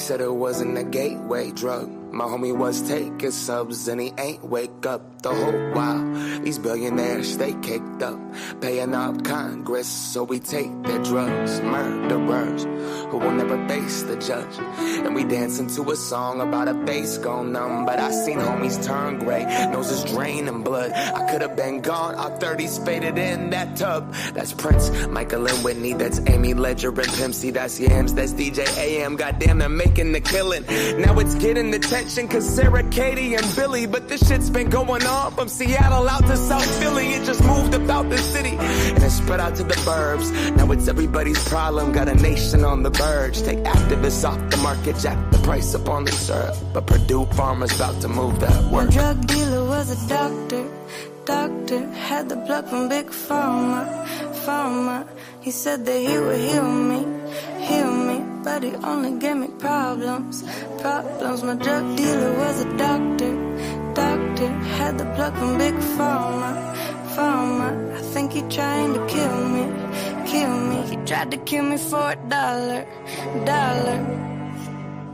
said it wasn't a gateway drug. My homie was taking subs and he ain't wake up the whole while. These billionaires stay caked up, paying up Congress so we take their drugs. Murderers who will never face the judge. And we dancing to a song about a face gone numb. But I seen homies turn gray, noses draining blood. I could have been gone, our 30s faded in that tub. That's Prince, Michael and Whitney, that's Amy Ledger and Pimp C, that's Yams, that's DJ AM. Goddamn, they're making the killing. Now it's getting attention cause Sarah, Katie and Billy. But this shit's been going on from Seattle out to South Philly. It just moved about the city and it spread out to the burbs. Now it's everybody's problem, got a nation on the verge. Take activists off the market, jack the price up on the syrup. But Purdue Pharma's about to move that work. My drug dealer was a doctor, had the plug from Big Pharma. He said that he would heal me, but he only gave me problems. My drug dealer was a doctor, had the plug from Big Pharma. I think he trying to kill me. He tried to kill me for $1.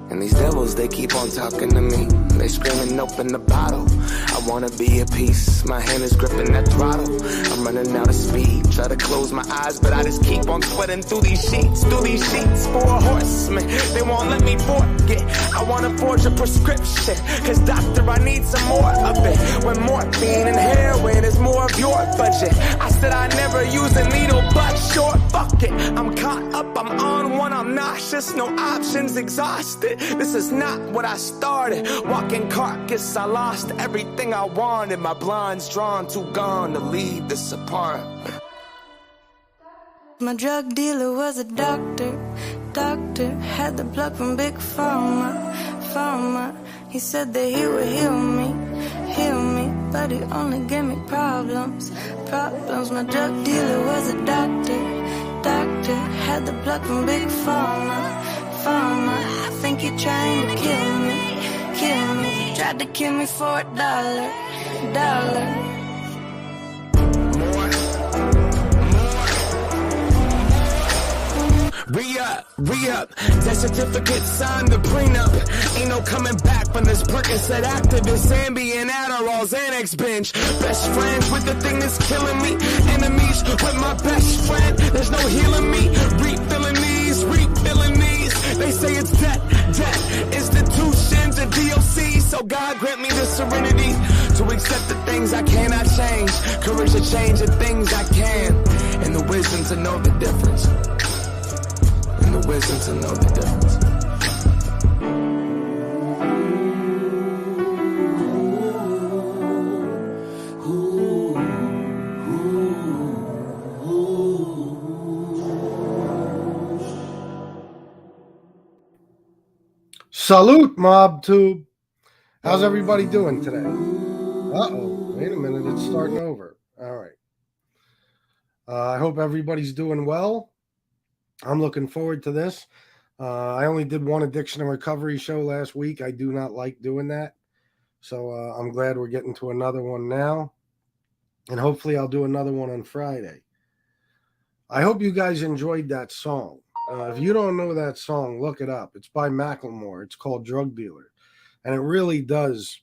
And these devils, they keep on talking to me. They screaming, open the bottle. I wanna be at peace. My hand is gripping that throttle. I'm running out of speed. Try to close my eyes, but I just keep on sweating through these sheets. For a horseman, they won't let me forget. I wanna forge a prescription, cause doctor, I need some more of it. When morphine and heroin is more of your budget. I said I never use a needle, but sure, fuck it. I'm caught up, I'm on one, I'm nauseous. No options, exhausted. This is not what I started. Walking carcass, I lost everything I wanted. My blinds drawn, too gone to leave this apart. My drug dealer was a doctor, had the plug from Big Pharma. He said that he would heal me, but he only gave me problems. My drug dealer was a doctor, had the plug from Big Pharma. I think he trying to kill me. He tried to kill me for $1. Re-up, death certificate signed the prenup. Ain't no coming back from this Percocet activist, Ambien, Adderall, Xanax binge. Best friends with the thing that's killing me. Enemies with my best friend. There's no healing me. Refilling these. They say it's debt, institutions and DOC. So God grant me the serenity to accept the things I cannot change. Courage to change the things I can. And the wisdom to know the difference. Wisdom to know the difference. Salute, MobTube. How's everybody doing today? Uh-oh, wait a minute, it's starting over. All right. I hope everybody's doing well. I'm looking forward to this. I only did one addiction and recovery show last week. I do not like doing that. So I'm glad we're getting to another one now. And hopefully I'll do another one on Friday. I hope you guys enjoyed that song. If you don't know that song, look it up. It's by Macklemore. It's called Drug Dealer. And it really does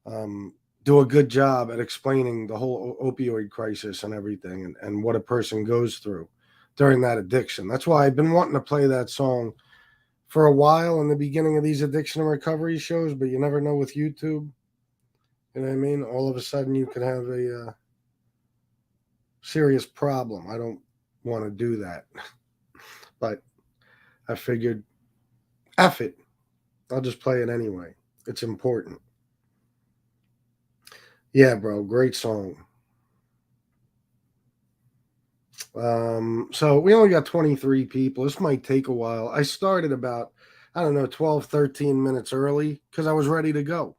do a good job at explaining the whole opioid crisis and everything and what a person goes through during that addiction. That's why I've been wanting to play that song for a while in the beginning of these addiction and recovery shows, but you never know with YouTube. You know what I mean? All of a sudden you could have a serious problem. I don't want to do that. But I figured, F it. I'll just play it anyway. It's important. Yeah, bro. Great song. So we only got 23 people. This might take a while. I started about, 12, 13 minutes early because I was ready to go,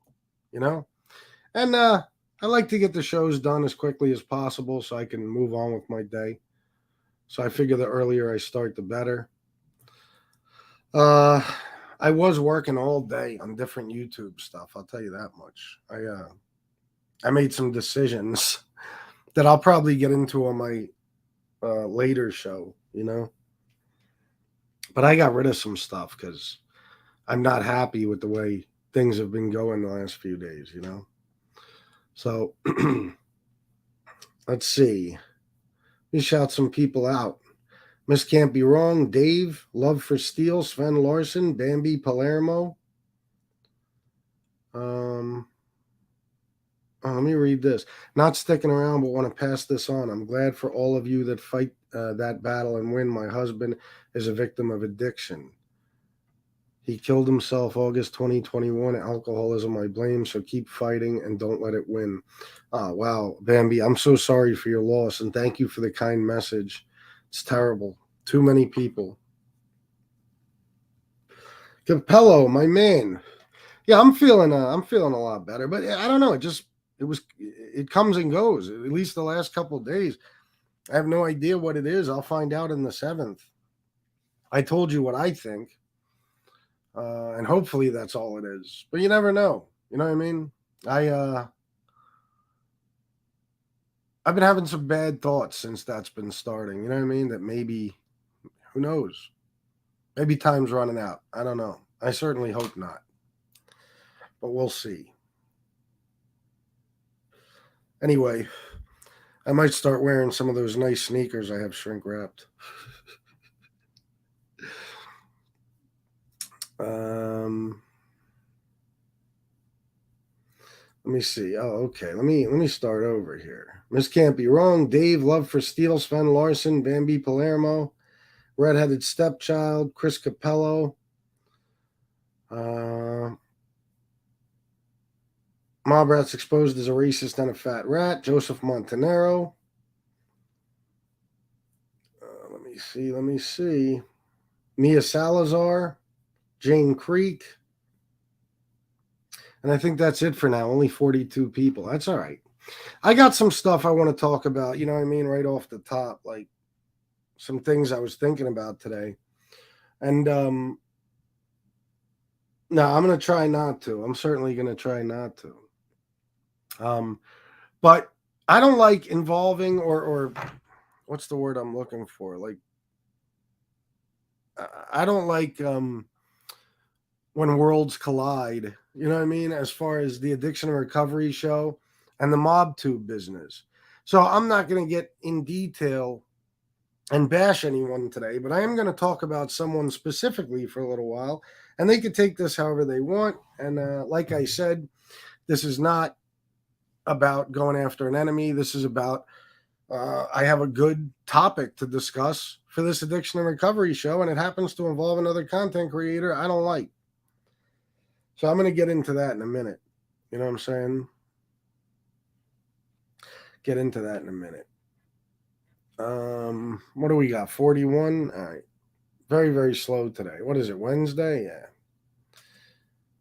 And I like to get the shows done as quickly as possible so I can move on with my day. So I figure the earlier I start, the better. I was working all day on different YouTube stuff. I'll tell you that much. I made some decisions that I'll probably get into on my later show, But I got rid of some stuff because I'm not happy with the way things have been going the last few days, you know? So let's see. Let me shout some people out. Miss Can't Be Wrong, Dave, Love for Steel, Sven Larson, Bambi Palermo. Let me read this. Not sticking around, but want to pass this on. I'm glad for all of you that fight that battle and win. My husband is a victim of addiction. He killed himself August 2021. Alcoholism, I blame. So keep fighting and don't let it win. Oh, wow, Bambi, I'm so sorry for your loss, and thank you for the kind message. It's terrible. Too many people. Capello, my man. Yeah, I'm feeling a lot better, but I don't know. It comes and goes. At least the last couple of days, I have no idea what it is. I'll find out in the 7th. I told you what I think, and hopefully that's all it is. But you never know. You know what I mean? I've been having some bad thoughts since that's been starting. You know what I mean? That maybe, who knows? Maybe time's running out. I don't know. I certainly hope not. But we'll see. Anyway, I might start wearing some of those nice sneakers I have shrink wrapped. Let me see. Oh, okay. Let me start over here. Miss Can't Be Wrong, Dave, Love for Steel, Sven Larson, Bambi Palermo, Redheaded Stepchild, Chris Capello, Mob Rat's exposed as a racist and a fat rat, Joseph Montanaro. Let me see. Mia Salazar, Jane Creek. And I think that's it for now. Only 42 people. That's all right. I got some stuff I want to talk about, you know what I mean, right off the top, like some things I was thinking about today. And no, I'm going to try not to. I'm certainly going to try not to. But I don't like involving or what's the word I'm looking for? Like, I don't like when worlds collide, you know what I mean? As far as the addiction and recovery show and the mob tube business. So I'm not going to get in detail and bash anyone today, but I am going to talk about someone specifically for a little while, and they can take this however they want. And like I said, this is not about going after an enemy. This is about I have a good topic to discuss for this addiction and recovery show, and it happens to involve another content creator I don't like. So I'm going to get into that in a minute. You know what I'm saying? Get into that in a minute. What do we got? 41? All right. Very, very slow today. What is it, Wednesday? Yeah.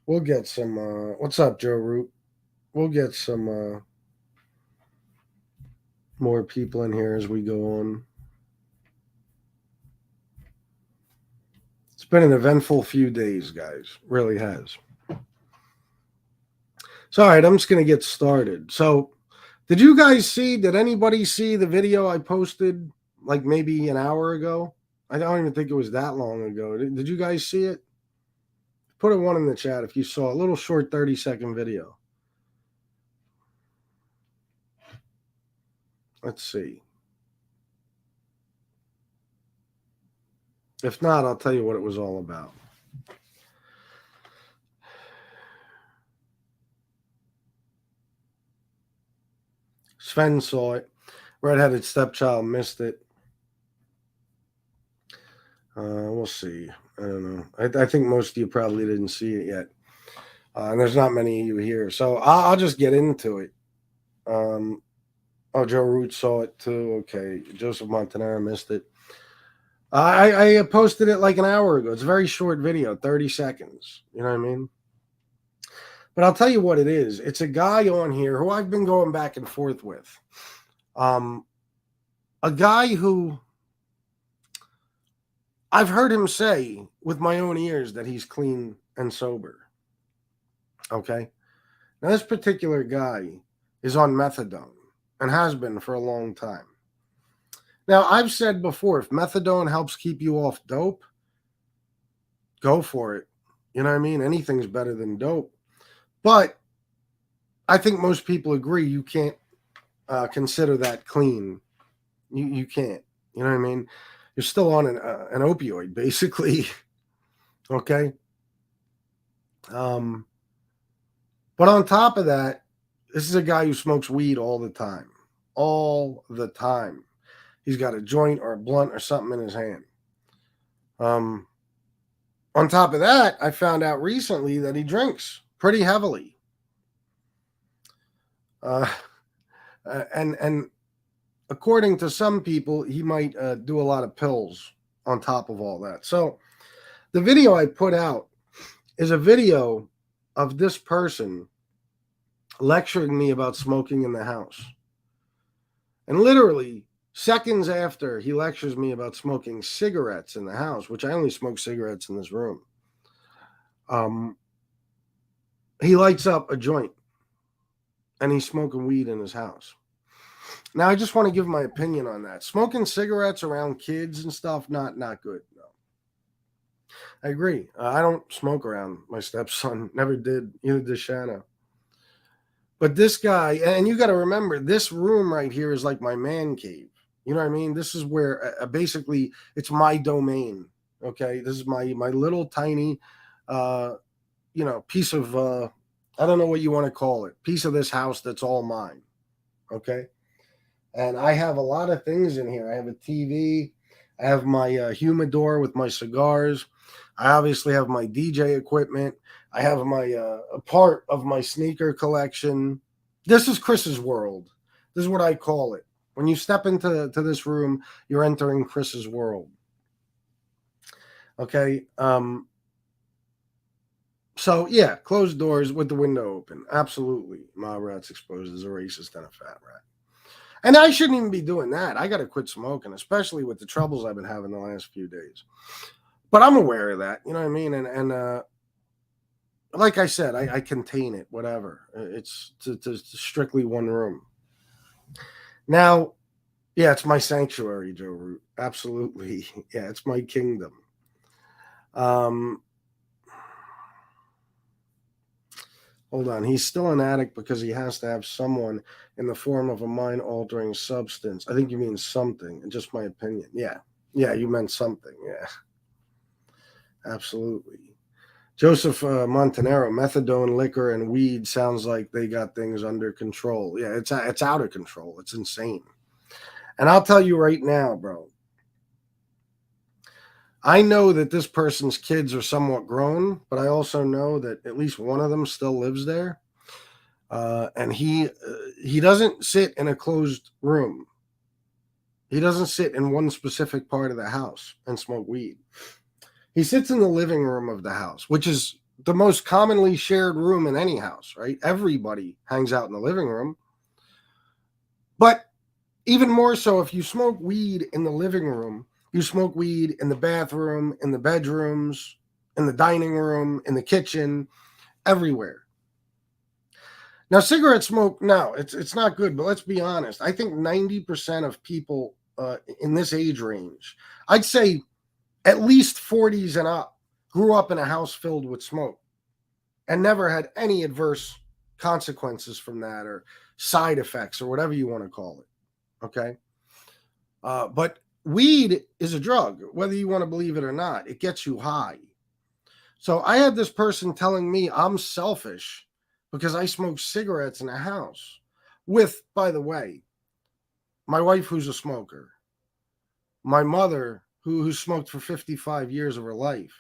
We'll get some, what's up, Joe Root? We'll get some more people in here as we go on. It's been an eventful few days, guys. Really has. So, all right, I'm just going to get started. So, did anybody see the video I posted like maybe an hour ago? I don't even think it was that long ago. Did you guys see it? Put a 1 in the chat if you saw a little short 30-second video. Let's see. If not, I'll tell you what it was all about. Sven saw it. Redheaded Stepchild missed it. We'll see. I don't know. I think most of you probably didn't see it yet. And there's not many of you here. So I'll just get into it. Joe Root saw it too. Okay. Joseph Montanaro missed it. I posted it like an hour ago. It's a very short video, 30 seconds. You know what I mean? But I'll tell you what it is. It's a guy on here who I've been going back and forth with. A guy who I've heard him say with my own ears that he's clean and sober. Okay? Now, this particular guy is on methadone and has been for a long time. Now, I've said before, if methadone helps keep you off dope, go for it. You know what I mean? Anything's better than dope. But I think most people agree you can't consider that clean. You can't. You know what I mean? You're still on an opioid, basically. Okay. But on top of that, this is a guy who smokes weed all the time. All the time. He's got a joint or a blunt or something in his hand. On top of that, I found out recently that he drinks pretty heavily. And according to some people, he might do a lot of pills on top of all that. So the video I put out is a video of this person lecturing me about smoking in the house. And literally seconds after he lectures me about smoking cigarettes in the house, which I only smoke cigarettes in this room, he lights up a joint and he's smoking weed in his house. Now, I just want to give my opinion on that. Smoking cigarettes around kids and stuff, not good. No. I agree. I don't smoke around my stepson. Never did. Neither did Shanna. But this guy, and you got to remember, this room right here is like my man cave. You know what I mean? This is where basically it's my domain. Okay, this is my little tiny, piece of I don't know what you want to call it, piece of this house that's all mine. Okay, and I have a lot of things in here. I have a TV. I have my humidor with my cigars. I obviously have my DJ equipment. I have my a part of my sneaker collection. This is Chris's world. This is what I call it. When you step into this room, you're entering Chris's world. Okay. So yeah, closed doors with the window open. Absolutely. Ma Rat's exposed as a racist and a fat rat. And I shouldn't even be doing that. I got to quit smoking, especially with the troubles I've been having the last few days. But I'm aware of that. You know what I mean? And like I said, I contain it, whatever. It's to strictly one room. Now, yeah, it's my sanctuary, Joe Root. Absolutely. Yeah, it's my kingdom. Hold on. He's still an addict because he has to have someone in the form of a mind-altering substance. I think you mean something, and just my opinion. Yeah. Yeah, you meant something. Yeah. Absolutely. Joseph Montanero, methadone, liquor, and weed sounds like they got things under control. Yeah, it's out of control. It's insane. And I'll tell you right now, bro, I know that this person's kids are somewhat grown, but I also know that at least one of them still lives there. And he doesn't sit in a closed room. He doesn't sit in one specific part of the house and smoke weed. He sits in the living room of the house, which is the most commonly shared room in any house, right? Everybody hangs out in the living room. But even more so, if you smoke weed in the living room, you smoke weed in the bathroom, in the bedrooms, in the dining room, in the kitchen, everywhere. Now, cigarette smoke, no, it's not good, but let's be honest. I think 90% of people in this age range, I'd say at least 40s and up, grew up in a house filled with smoke and never had any adverse consequences from that or side effects or whatever you want to call it. Okay. But weed is a drug, whether you want to believe it or not. It gets you high. So I had this person telling me I'm selfish because I smoke cigarettes in a house with, by the way, my wife who's a smoker, my mother who smoked for 55 years of her life.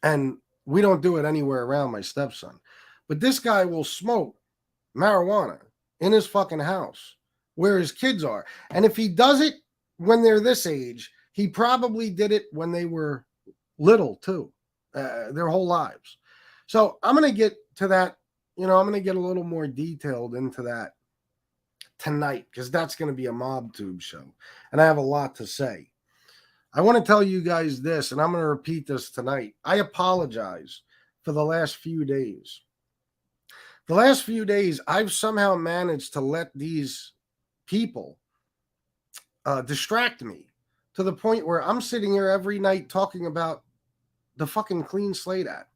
And we don't do it anywhere around my stepson. But this guy will smoke marijuana in his fucking house where his kids are. And if he does it when they're this age, he probably did it when they were little too, their whole lives. So I'm going to get to that. I'm going to get a little more detailed into that tonight because that's going to be a mob tube show. And I have a lot to say. I want to tell you guys this, and I'm going to repeat this tonight. I apologize for the last few days. The last few days, I've somehow managed to let these people distract me to the point where I'm sitting here every night talking about the fucking Clean Slate Act.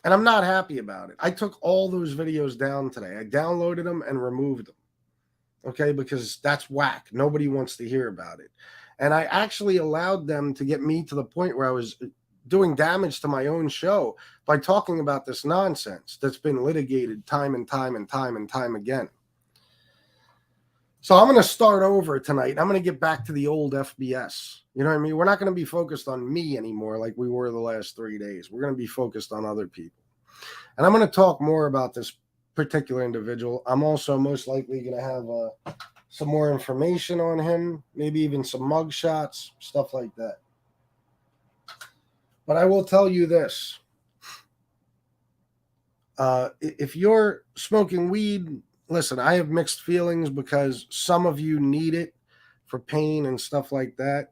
And I'm not happy about it. I took all those videos down today. I downloaded them and removed them. Okay, because that's whack. Nobody wants to hear about it. And I actually allowed them to get me to the point where I was doing damage to my own show by talking about this nonsense that's been litigated time and time and time and time again. So I'm going to start over tonight. I'm going to get back to the old FBS. You know what I mean? We're not going to be focused on me anymore like we were the last 3 days. We're going to be focused on other people. And I'm going to talk more about this particular individual. I'm also most likely going to have some more information on him, maybe even some mug shots, stuff like that. But I will tell you this. If you're smoking weed, listen, I have mixed feelings because some of you need it for pain and stuff like that.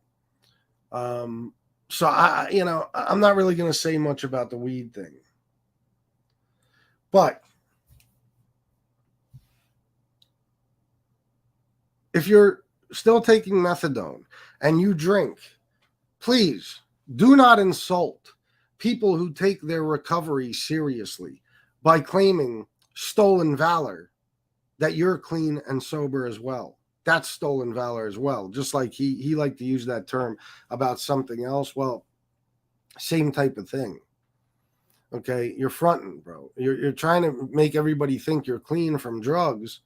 So I'm not really going to say much about the weed thing. But if you're still taking methadone and you drink, please do not insult people who take their recovery seriously by claiming stolen valor that you're clean and sober as well. That's stolen valor as well. Just like he liked to use that term about something else. Well, same type of thing. Okay, you're fronting, bro. You're trying to make everybody think you're clean from drugs,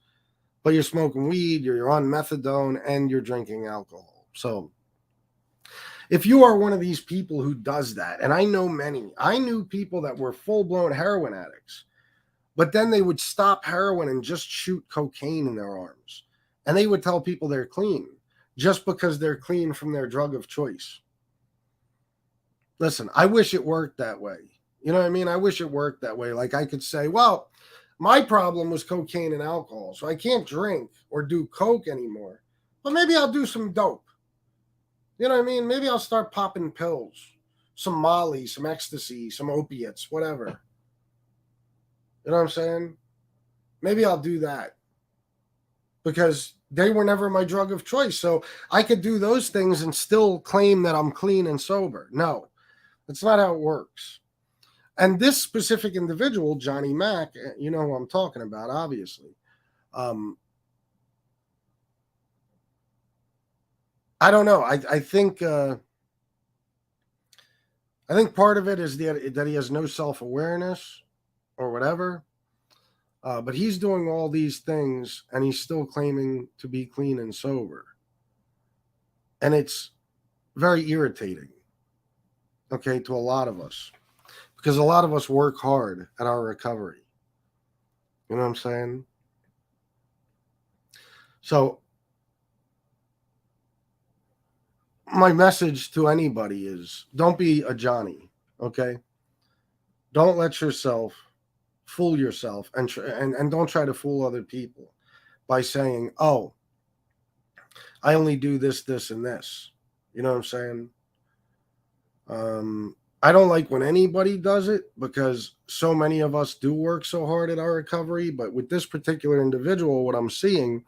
but you're smoking weed, you're on methadone, and you're drinking alcohol. So if you are one of these people who does that, and I know many, I knew people that were full-blown heroin addicts, but then they would stop heroin and just shoot cocaine in their arms. And they would tell people they're clean just because they're clean from their drug of choice. Listen, I wish it worked that way. You know what I mean? I wish it worked that way. Like I could say, well, my problem was cocaine and alcohol, so I can't drink or do coke anymore. But maybe I'll do some dope. You know what I mean? Maybe I'll start popping pills, some Molly, some ecstasy, some opiates, whatever. You know what I'm saying? Maybe I'll do that because they were never my drug of choice. So I could do those things and still claim that I'm clean and sober. No, that's not how it works. And this specific individual, Johnny Mack, you know who I'm talking about, obviously. I don't know. I think part of it is that he has no self-awareness or whatever. But he's doing all these things and he's still claiming to be clean and sober. And it's very irritating, okay, to a lot of us. Because a lot of us work hard at our recovery. You know what I'm saying? So my message to anybody is don't be a Johnny, okay? Don't let yourself fool yourself and don't try to fool other people by saying, oh, I only do this, this, and this. You know what I'm saying? I don't like when anybody does it because so many of us do work so hard at our recovery. But with this particular individual, what I'm seeing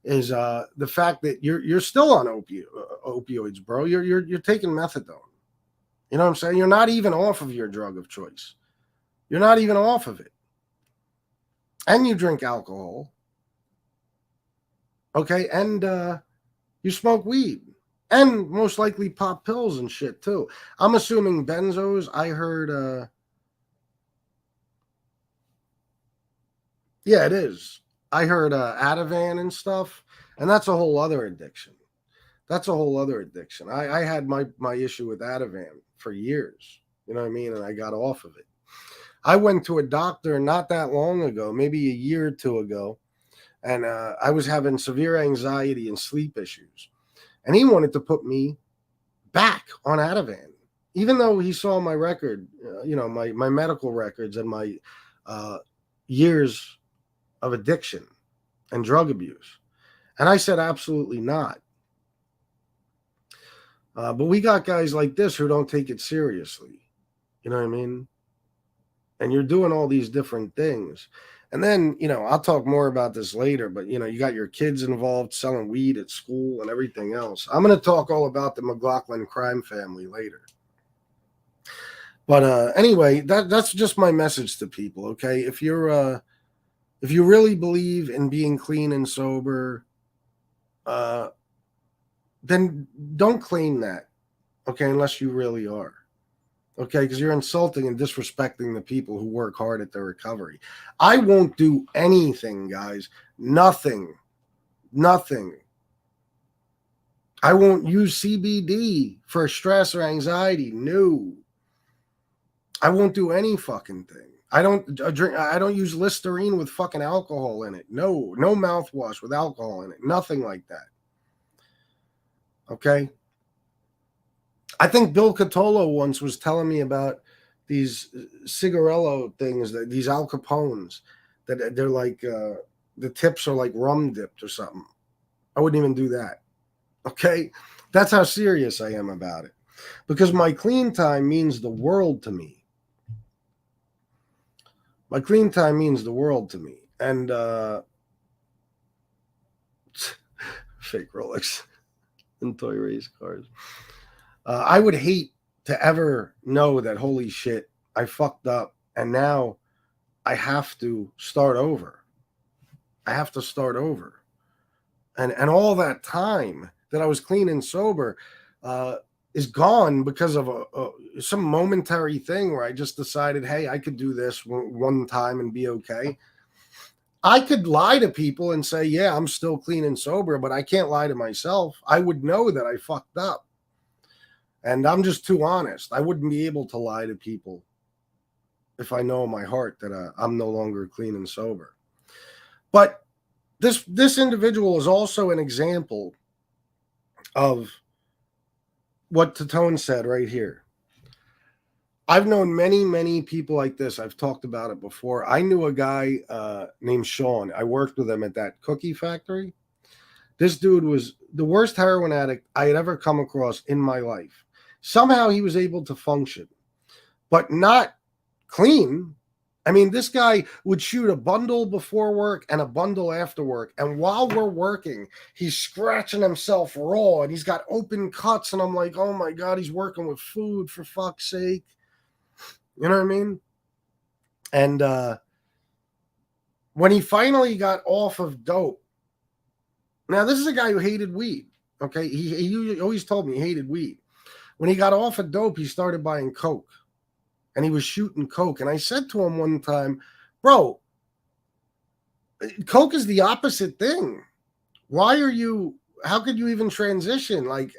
is the fact that you're still on opioids, bro. You're taking methadone. You know what I'm saying? You're not even off of your drug of choice. You're not even off of it. And you drink alcohol. Okay, and you smoke weed. And most likely pop pills and shit, too. I'm assuming benzos. I heard... yeah, it is. I heard Ativan and stuff. And that's a whole other addiction. That's a whole other addiction. I had my issue with Ativan for years. You know what I mean? And I got off of it. I went to a doctor not that long ago, maybe a year or two ago. And I was having severe anxiety and sleep issues. And he wanted to put me back on Ativan, even though he saw my record, my medical records and my years of addiction and drug abuse. And I said, absolutely not. But we got guys like this who don't take it seriously. You know what I mean? And you're doing all these different things. And then, I'll talk more about this later, but, you got your kids involved selling weed at school and everything else. I'm going to talk all about the McLaughlin crime family later. But anyway, that's just my message to people. Okay, if you really believe in being clean and sober, then don't claim that. Okay, unless you really are. Okay, because you're insulting and disrespecting the people who work hard at their recovery. I won't do anything, guys. Nothing. I won't use CBD for stress or anxiety. No. I won't do any fucking thing. I don't drink. I don't use Listerine with fucking alcohol in it. No mouthwash with alcohol in it. Nothing like that. Okay. I think Bill Catolo once was telling me about these cigarello things, that these Al Capones, that they're like the tips are like rum dipped or something. I wouldn't even do that. Okay, that's how serious I am about it, because my clean time means the world to me. My clean time means the world to me, and fake Rolex and toy race cars. I would hate to ever know that, holy shit, I fucked up and now I have to start over. I have to start over. And all that time that I was clean and sober is gone because of some momentary thing where I just decided, hey, I could do this one time and be okay. I could lie to people and say, yeah, I'm still clean and sober, but I can't lie to myself. I would know that I fucked up. And I'm just too honest. I wouldn't be able to lie to people if I know in my heart that I'm no longer clean and sober. But this individual is also an example of what Tatone said right here. I've known many people like this. I've talked about it before. I knew a guy named Sean. I worked with him at that cookie factory. This dude was the worst heroin addict I had ever come across in my life. Somehow he was able to function, but not clean. I mean, this guy would shoot a bundle before work and a bundle after work. And while we're working, he's scratching himself raw and he's got open cuts. And I'm like, oh my God, he's working with food, for fuck's sake. You know what I mean? And when he finally got off of dope, now this is a guy who hated weed. Okay. He always told me he hated weed. When he got off of dope, he started buying coke. And he was shooting coke. And I said to him one time, bro, coke is the opposite thing. How could you even transition? Like,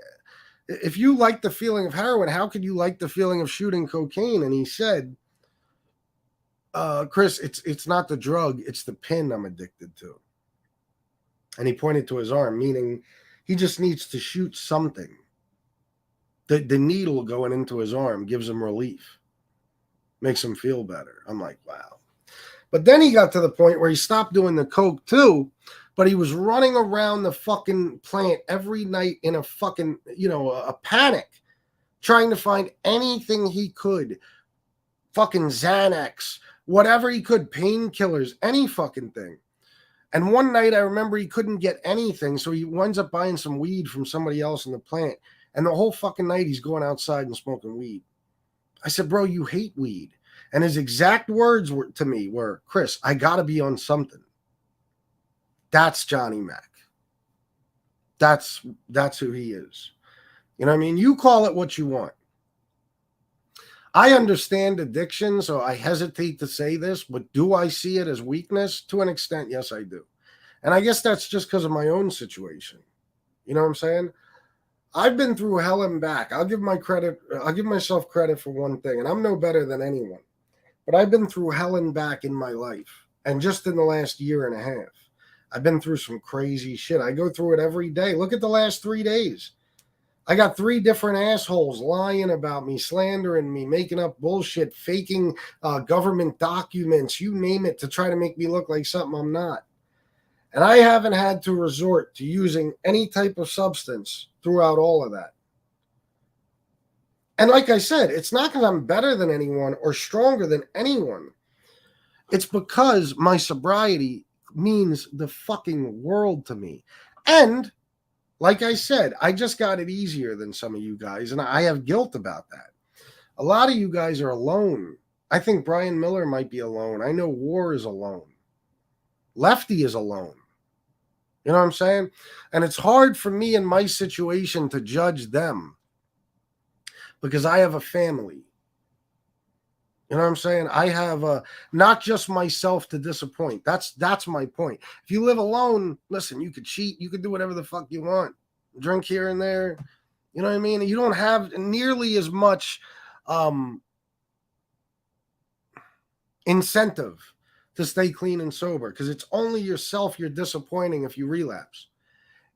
if you like the feeling of heroin, how could you like the feeling of shooting cocaine? And he said, Chris, it's not the drug, it's the pin I'm addicted to. And he pointed to his arm, meaning he just needs to shoot something. The needle going into his arm gives him relief. Makes him feel better. I'm like, wow. But then he got to the point where he stopped doing the coke too, but he was running around the fucking plant every night in a fucking, a panic, trying to find anything he could. Fucking Xanax, whatever he could, painkillers, any fucking thing. And one night I remember he couldn't get anything, so he winds up buying some weed from somebody else in the plant. And the whole fucking night he's going outside and smoking weed. I said, bro, you hate weed. And his exact words to me were, Chris, I got to be on something. That's Johnny Mac. That's who he is. You know what I mean? You call it what you want. I understand addiction, so I hesitate to say this, but do I see it as weakness? To an extent, yes, I do. And I guess that's just because of my own situation. You know what I'm saying? I've been through hell and back. I'll give myself credit for one thing, and I'm no better than anyone. But I've been through hell and back in my life. And just in the last year and a half, I've been through some crazy shit. I go through it every day. Look at the last 3 days. I got 3 different assholes lying about me, slandering me, making up bullshit, faking government documents, you name it, to try to make me look like something I'm not. And I haven't had to resort to using any type of substance throughout all of that. And like I said, it's not because I'm better than anyone or stronger than anyone. It's because my sobriety means the fucking world to me. And like I said, I just got it easier than some of you guys, and I have guilt about that. A lot of you guys are alone. I think Brian Miller might be alone. I know War is alone. Lefty is alone. You know what I'm saying? And it's hard for me in my situation to judge them because I have a family. You know what I'm saying? I have not just myself to disappoint. That's my point. If you live alone, listen, you could cheat. You could do whatever the fuck you want. Drink here and there. You know what I mean? You don't have nearly as much incentive to stay clean and sober because it's only yourself you're disappointing if you relapse.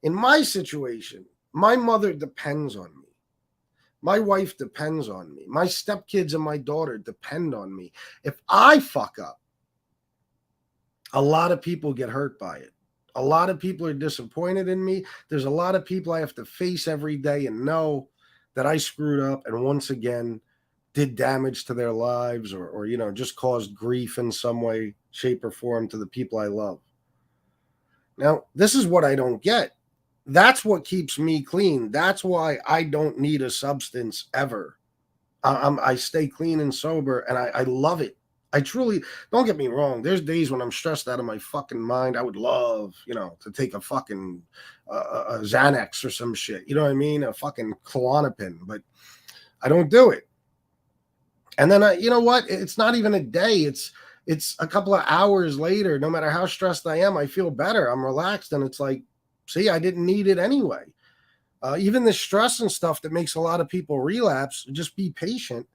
In my situation, my mother depends on me. My wife depends on me. My stepkids and my daughter depend on me. If I fuck up, a lot of people get hurt by it. A lot of people are disappointed in me. There's a lot of people I have to face every day and know that I screwed up and once again did damage to their lives or just caused grief in some way, shape, or form to the people I love. Now, this is what I don't get. That's what keeps me clean. That's why I don't need a substance ever. I stay clean and sober, and I love it. I truly, don't get me wrong. There's days when I'm stressed out of my fucking mind. I would love, to take a fucking a Xanax or some shit. You know what I mean? A fucking Klonopin, but I don't do it. And then, you know what? It's not even a day. It's a couple of hours later. No matter how stressed I am, I feel better. I'm relaxed, and it's like, see, I didn't need it anyway. Even the stress and stuff that makes a lot of people relapse, just be patient,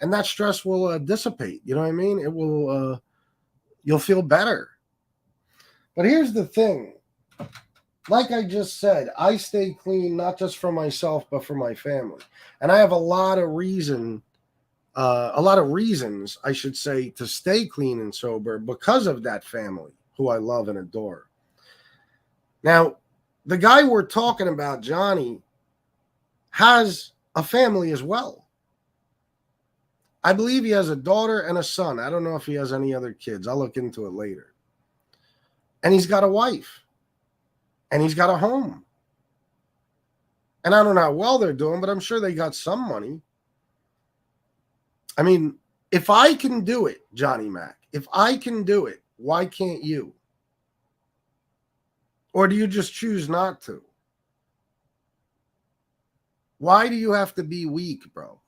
and that stress will dissipate. You know what I mean? It will, you'll feel better. But here's the thing. Like I just said, I stay clean, not just for myself, but for my family. And I have a lot of reasons, I should say, to stay clean and sober because of that family who I love and adore. Now, the guy we're talking about, Johnny, has a family as well. I believe he has a daughter and a son. I don't know if he has any other kids. I'll look into it later. And he's got a wife. And he's got a home. And I don't know how well they're doing, but I'm sure they got some money. I mean, if I can do it, Johnny Mac, if I can do it, why can't you? Or do you just choose not to? Why do you have to be weak, bro?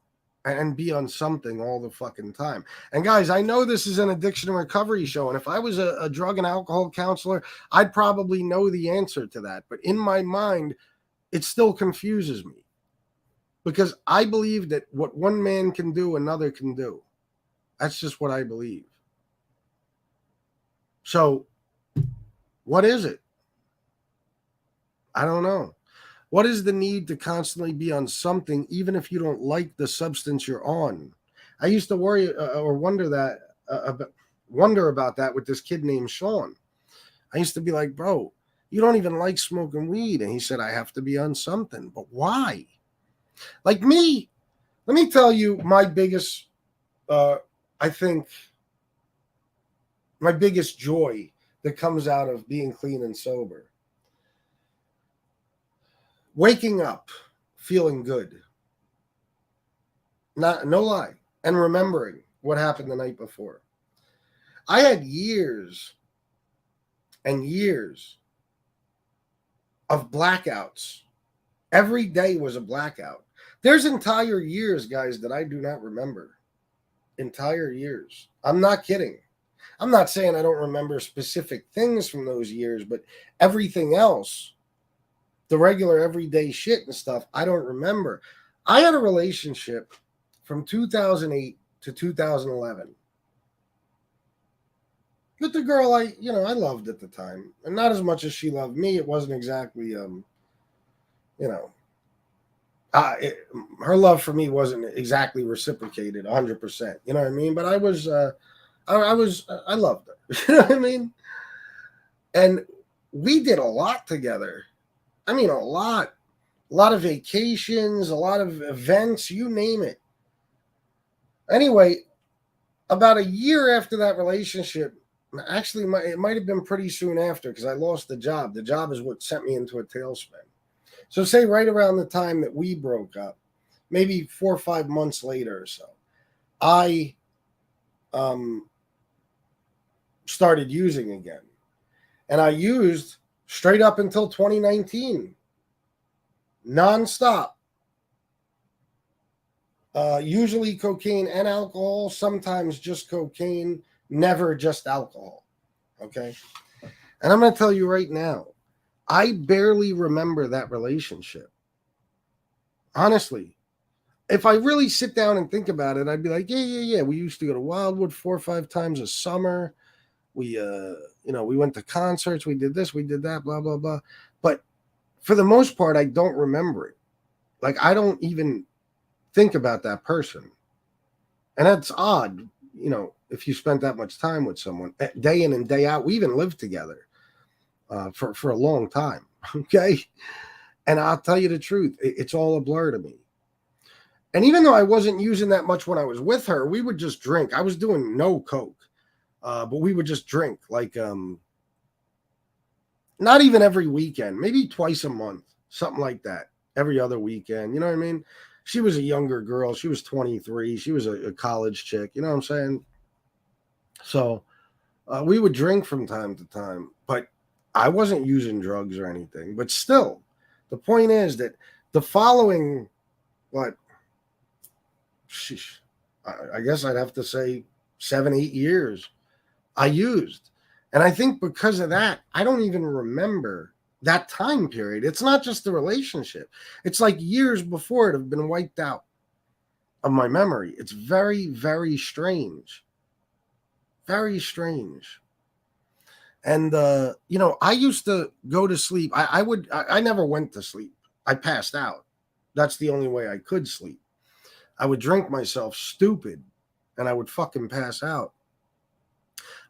And be on something all the fucking time? And guys, I know this is an addiction and recovery show. And if I was a drug and alcohol counselor, I'd probably know the answer to that. But in my mind, it still confuses me. Because I believe that what one man can do, another can do. That's just what I believe. So, what is it? I don't know. What is the need to constantly be on something, even if you don't like the substance you're on? I used to worry or wonder about that with this kid named Sean. I used to be like, bro, you don't even like smoking weed. And he said, I have to be on something. But why? Like me, let me tell you my biggest, my biggest joy that comes out of being clean and sober. Waking up, feeling good. No lie. And remembering what happened the night before. I had years and years of blackouts. Every day was a blackout. There's entire years, guys, that I do not remember. Entire years. I'm not kidding. I'm not saying I don't remember specific things from those years, but everything else, the regular everyday shit and stuff, I don't remember. I had a relationship from 2008 to 2011 with the girl I loved at the time. And not as much as she loved me. It wasn't exactly, her love for me wasn't exactly reciprocated 100%. You know what I mean? But I loved her. You know what I mean? And we did a lot together. I mean, a lot of vacations, a lot of events, you name it. Anyway, about a year after that relationship, actually, it might have been pretty soon after because I lost the job. The job is what sent me into a tailspin. So say right around the time that we broke up, maybe 4 or 5 months later or so, I started using again. And I used straight up until 2019, nonstop. Usually cocaine and alcohol, sometimes just cocaine, never just alcohol. Okay. And I'm going to tell you right now, I barely remember that relationship. Honestly, if I really sit down and think about it, I'd be like, yeah. We used to go to Wildwood 4 or 5 times a summer. We, we went to concerts. We did this, we did that, blah, blah, blah. But for the most part, I don't remember it. Like, I don't even think about that person. And that's odd, if you spent that much time with someone, day in and day out. We even lived together for a long time. Okay. And I'll tell you the truth, it's all a blur to me. And even though I wasn't using that much when I was with her, we would just drink. I was doing no coke, but we would just drink, like not even every weekend, maybe twice a month, something like that, every other weekend. You know what I mean? She was a younger girl. She was 23. She was a college chick. You know what I'm saying? So we would drink from time to time, but I wasn't using drugs or anything. But still, the point is that the following, I guess I'd have to say 7-8 years, I used. And I think because of that, I don't even remember that time period. It's not just the relationship. It's like years before it have been wiped out of my memory. It's very, very strange. Very strange. And, I used to go to sleep. I never went to sleep. I passed out. That's the only way I could sleep. I would drink myself stupid and I would fucking pass out.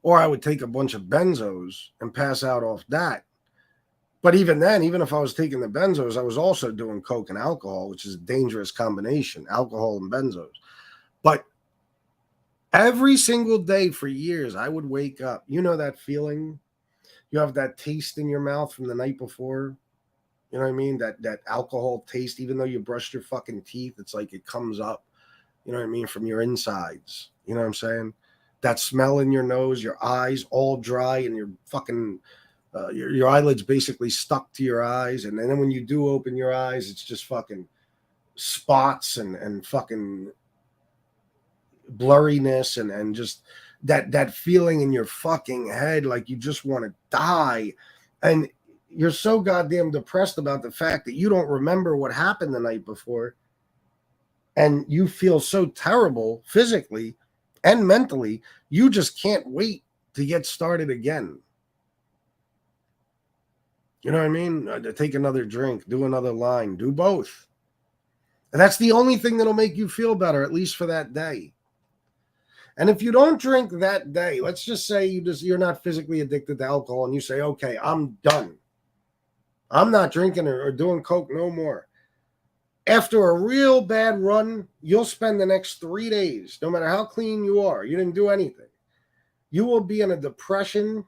Or I would take a bunch of benzos and pass out off that. But even then, even if I was taking the benzos, I was also doing coke and alcohol, which is a dangerous combination, alcohol and benzos. But every single day for years, I would wake up. You know that feeling? You have that taste in your mouth from the night before. You know what I mean? That alcohol taste, even though you brushed your fucking teeth, it's like it comes up, you know what I mean, from your insides. You know what I'm saying? That smell in your nose, your eyes all dry, and your fucking, your eyelids basically stuck to your eyes. And then when you do open your eyes, it's just fucking spots and fucking blurriness and just that feeling in your fucking head like you just want to die. And you're so goddamn depressed about the fact that you don't remember what happened the night before. And you feel so terrible physically and mentally, you just can't wait to get started again. You know what I mean? Take another drink, do another line, do both. And that's the only thing that'll make you feel better, at least for that day. And if you don't drink that day, let's just say you're not physically addicted to alcohol and you say, okay, I'm done. I'm not drinking or doing coke no more. After a real bad run, you'll spend the next 3 days, no matter how clean you are, you didn't do anything. You will be in a depression.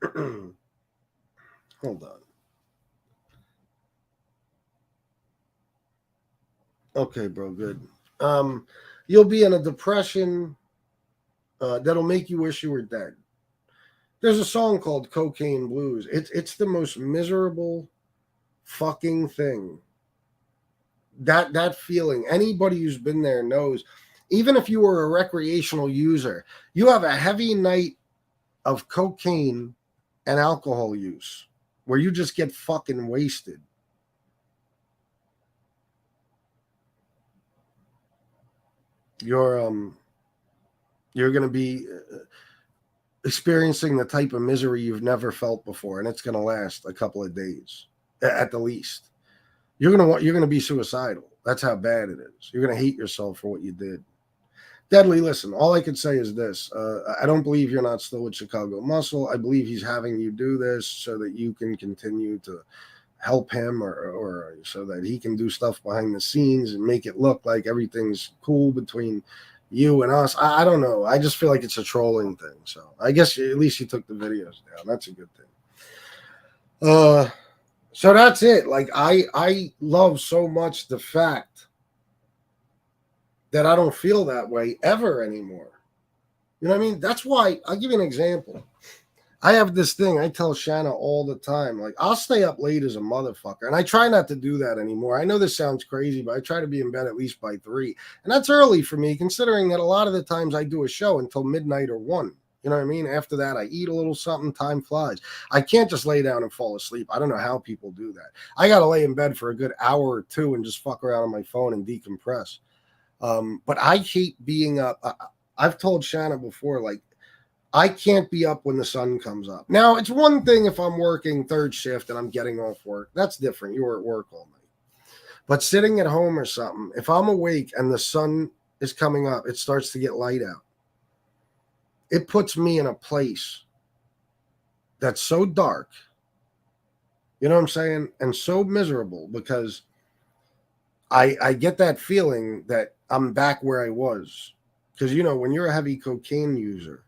Hold on. Okay, bro, good. You'll be in a depression that'll make you wish you were dead. There's a song called Cocaine Blues. It's the most miserable fucking thing. That feeling, anybody who's been there knows. Even if you were a recreational user, you have a heavy night of cocaine and alcohol use where you just get fucking wasted. You're going to be experiencing the type of misery you've never felt before, and it's going to last a couple of days at the least. You're going to be suicidal. That's how bad it is. You're going to hate yourself for what you did. Deadly, listen, all I can say is this. I don't believe you're not still with Chicago Muscle. I believe he's having you do this so that you can continue to help him or so that he can do stuff behind the scenes and make it look like everything's cool between you and us. I don't know. I just feel like it's a trolling thing. So I guess at least you took the videos down. That's a good thing. So that's it. Like I love so much the fact that I don't feel that way ever anymore. You know what I mean? That's why, I'll give you an example. I have this thing, I tell Shanna all the time, like, I'll stay up late as a motherfucker. And I try not to do that anymore. I know this sounds crazy, but I try to be in bed at least by 3. And that's early for me, considering that a lot of the times I do a show until midnight or 1. You know what I mean? After that, I eat a little something, time flies. I can't just lay down and fall asleep. I don't know how people do that. I got to lay in bed for a good hour or 2 and just fuck around on my phone and decompress. But I hate being up. I've told Shanna before, like, I can't be up when the sun comes up. Now, it's one thing if I'm working third shift and I'm getting off work. That's different. You were at work all night. But sitting at home or something, if I'm awake and the sun is coming up, it starts to get light out. It puts me in a place that's so dark, you know what I'm saying, and so miserable, because I get that feeling that I'm back where I was. Because, you know, when you're a heavy cocaine user,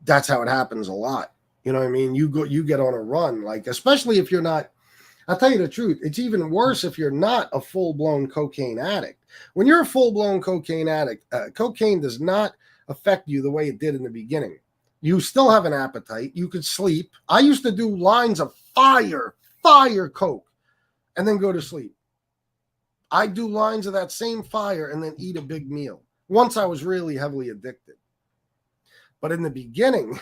that's how it happens a lot. You know what I mean? You get on a run, like, especially if you're not, I'll tell you the truth, it's even worse if you're not a full-blown cocaine addict. When you're a full-blown cocaine addict, cocaine does not affect you the way it did in the beginning. You still have an appetite. You could sleep. I used to do lines of fire coke, and then go to sleep. I do lines of that same fire and then eat a big meal. Once I was really heavily addicted. But in the beginning,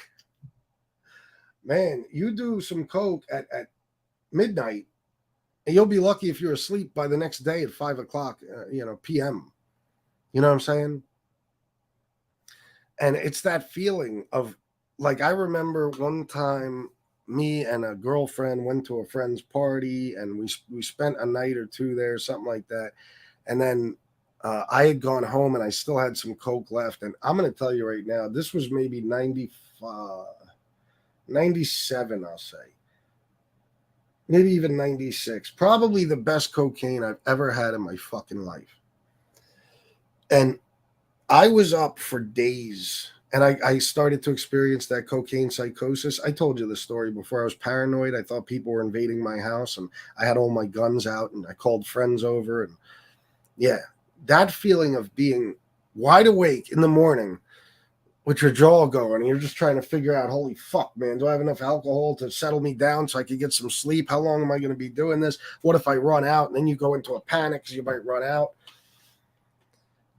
man, you do some coke at midnight, and you'll be lucky if you're asleep by the next day at 5 o'clock, p.m. You know what I'm saying? And it's that feeling of, like, I remember one time me and a girlfriend went to a friend's party, and we spent a night or 2 there, something like that. And then I had gone home and I still had some coke left. And I'm going to tell you right now, this was maybe 97, I'll say. Maybe even 96. Probably the best cocaine I've ever had in my fucking life. And I was up for days, and I started to experience that cocaine psychosis. I told you the story before. I was paranoid. I thought people were invading my house, and I had all my guns out, and I called friends over. And yeah, that feeling of being wide awake in the morning with your jaw going, and you're just trying to figure out, holy fuck, man, do I have enough alcohol to settle me down so I could get some sleep? How long am I going to be doing this? What if I run out? And then you go into a panic because you might run out.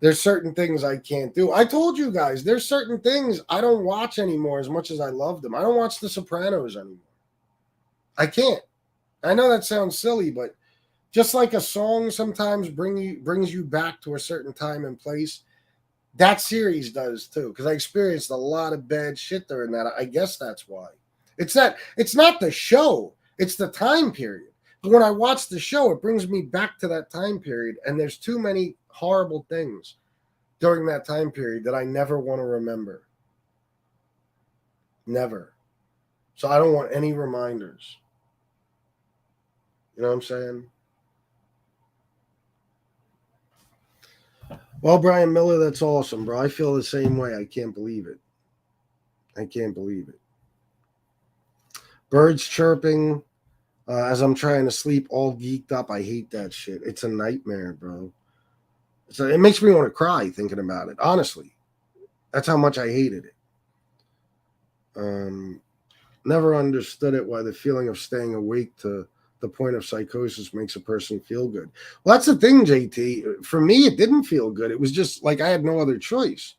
There's certain things I can't do. I told you guys, there's certain things I don't watch anymore as much as I love them. I don't watch The Sopranos anymore. I can't. I know that sounds silly, but just like a song sometimes brings you back to a certain time and place, that series does too, because I experienced a lot of bad shit during that. I guess that's why. It's not the show, it's the time period. But when I watch the show, it brings me back to that time period, and there's too many horrible things during that time period that I never want to remember. Never. So I don't want any reminders. You know what I'm saying? Well, Brian Miller, that's awesome, bro. I feel the same way. I can't believe it. I can't believe it. Birds chirping as I'm trying to sleep, all geeked up. I hate that shit. It's a nightmare, bro. So it makes me want to cry thinking about it. Honestly, that's how much I hated it. Never understood it, why the feeling of staying awake to the point of psychosis makes a person feel good. Well, that's the thing, JT. For me, it didn't feel good. It was just like I had no other choice.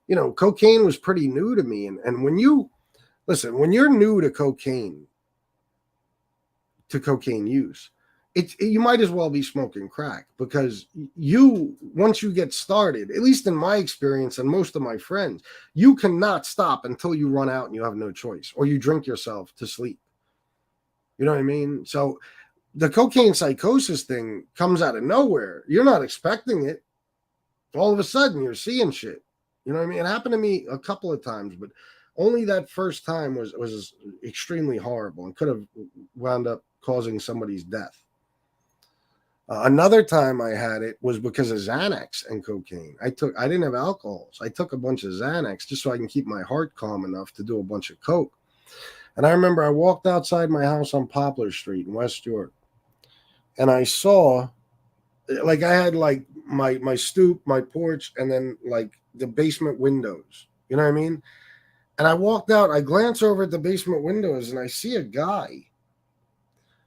You know, cocaine was pretty new to me. And when you, listen, when you're new to cocaine use, you might as well be smoking crack, because once you get started, at least in my experience and most of my friends, you cannot stop until you run out and you have no choice, or you drink yourself to sleep. You know what I mean? So the cocaine psychosis thing comes out of nowhere. You're not expecting it. All of a sudden you're seeing shit. You know what I mean? It happened to me a couple of times, but only that first time was extremely horrible and could have wound up causing somebody's death. Another time I had it was because of Xanax and cocaine. I didn't have alcohol, so I took a bunch of Xanax just so I can keep my heart calm enough to do a bunch of coke. And I remember I walked outside my house on Poplar Street in West York, and I saw like I had like my stoop, my porch, and then like the basement windows. You know what I mean? And I walked out, I glance over at the basement windows and I see a guy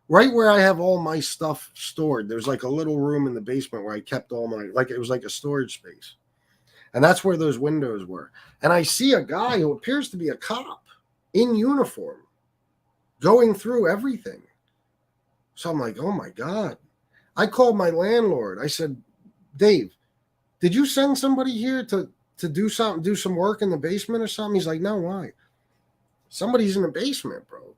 right where I have all my stuff stored. There's like a little room in the basement where I kept all my, like it was like a storage space. And that's where those windows were. And I see a guy who appears to be a cop in uniform going through everything. So I'm like, oh my God. I called my landlord. I said, Dave, did you send somebody here to do something, do some work in the basement or something? He's like, no, why? Somebody's in the basement, bro.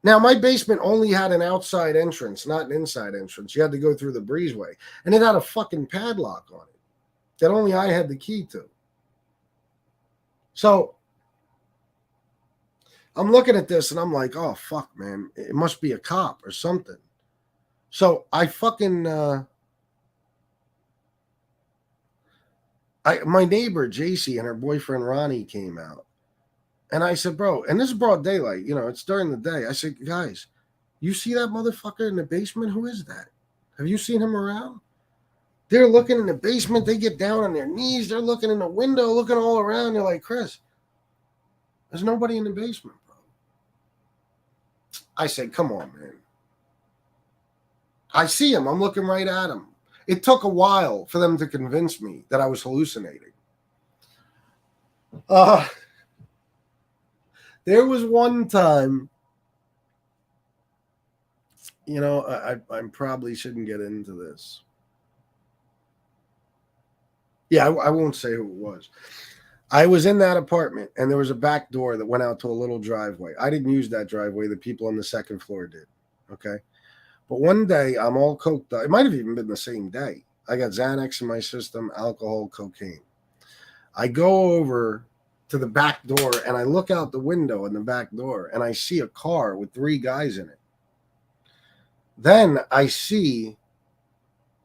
Now, my basement only had an outside entrance, not an inside entrance. You had to go through the breezeway. And it had a fucking padlock on it that only I had the key to. So I'm looking at this and I'm like, oh, fuck, man. It must be a cop or something. So I fucking... my neighbor, JC, and her boyfriend, Ronnie, came out. And I said, bro, and this is broad daylight. You know, it's during the day. I said, guys, you see that motherfucker in the basement? Who is that? Have you seen him around? They're looking in the basement. They get down on their knees. They're looking in the window, looking all around. They're like, Chris, there's nobody in the basement, bro. I said, come on, man. I see him. I'm looking right at him. It took a while for them to convince me that I was hallucinating. There was one time, you know, I probably shouldn't get into this. Yeah, I won't say who it was. I was in that apartment, and there was a back door that went out to a little driveway. I didn't use that driveway. The people on the second floor did, okay? But one day, I'm all coked up. It might have even been the same day. I got Xanax in my system, alcohol, cocaine. I go over to the back door, and I look out the window in the back door, and I see a car with 3 guys in it. Then I see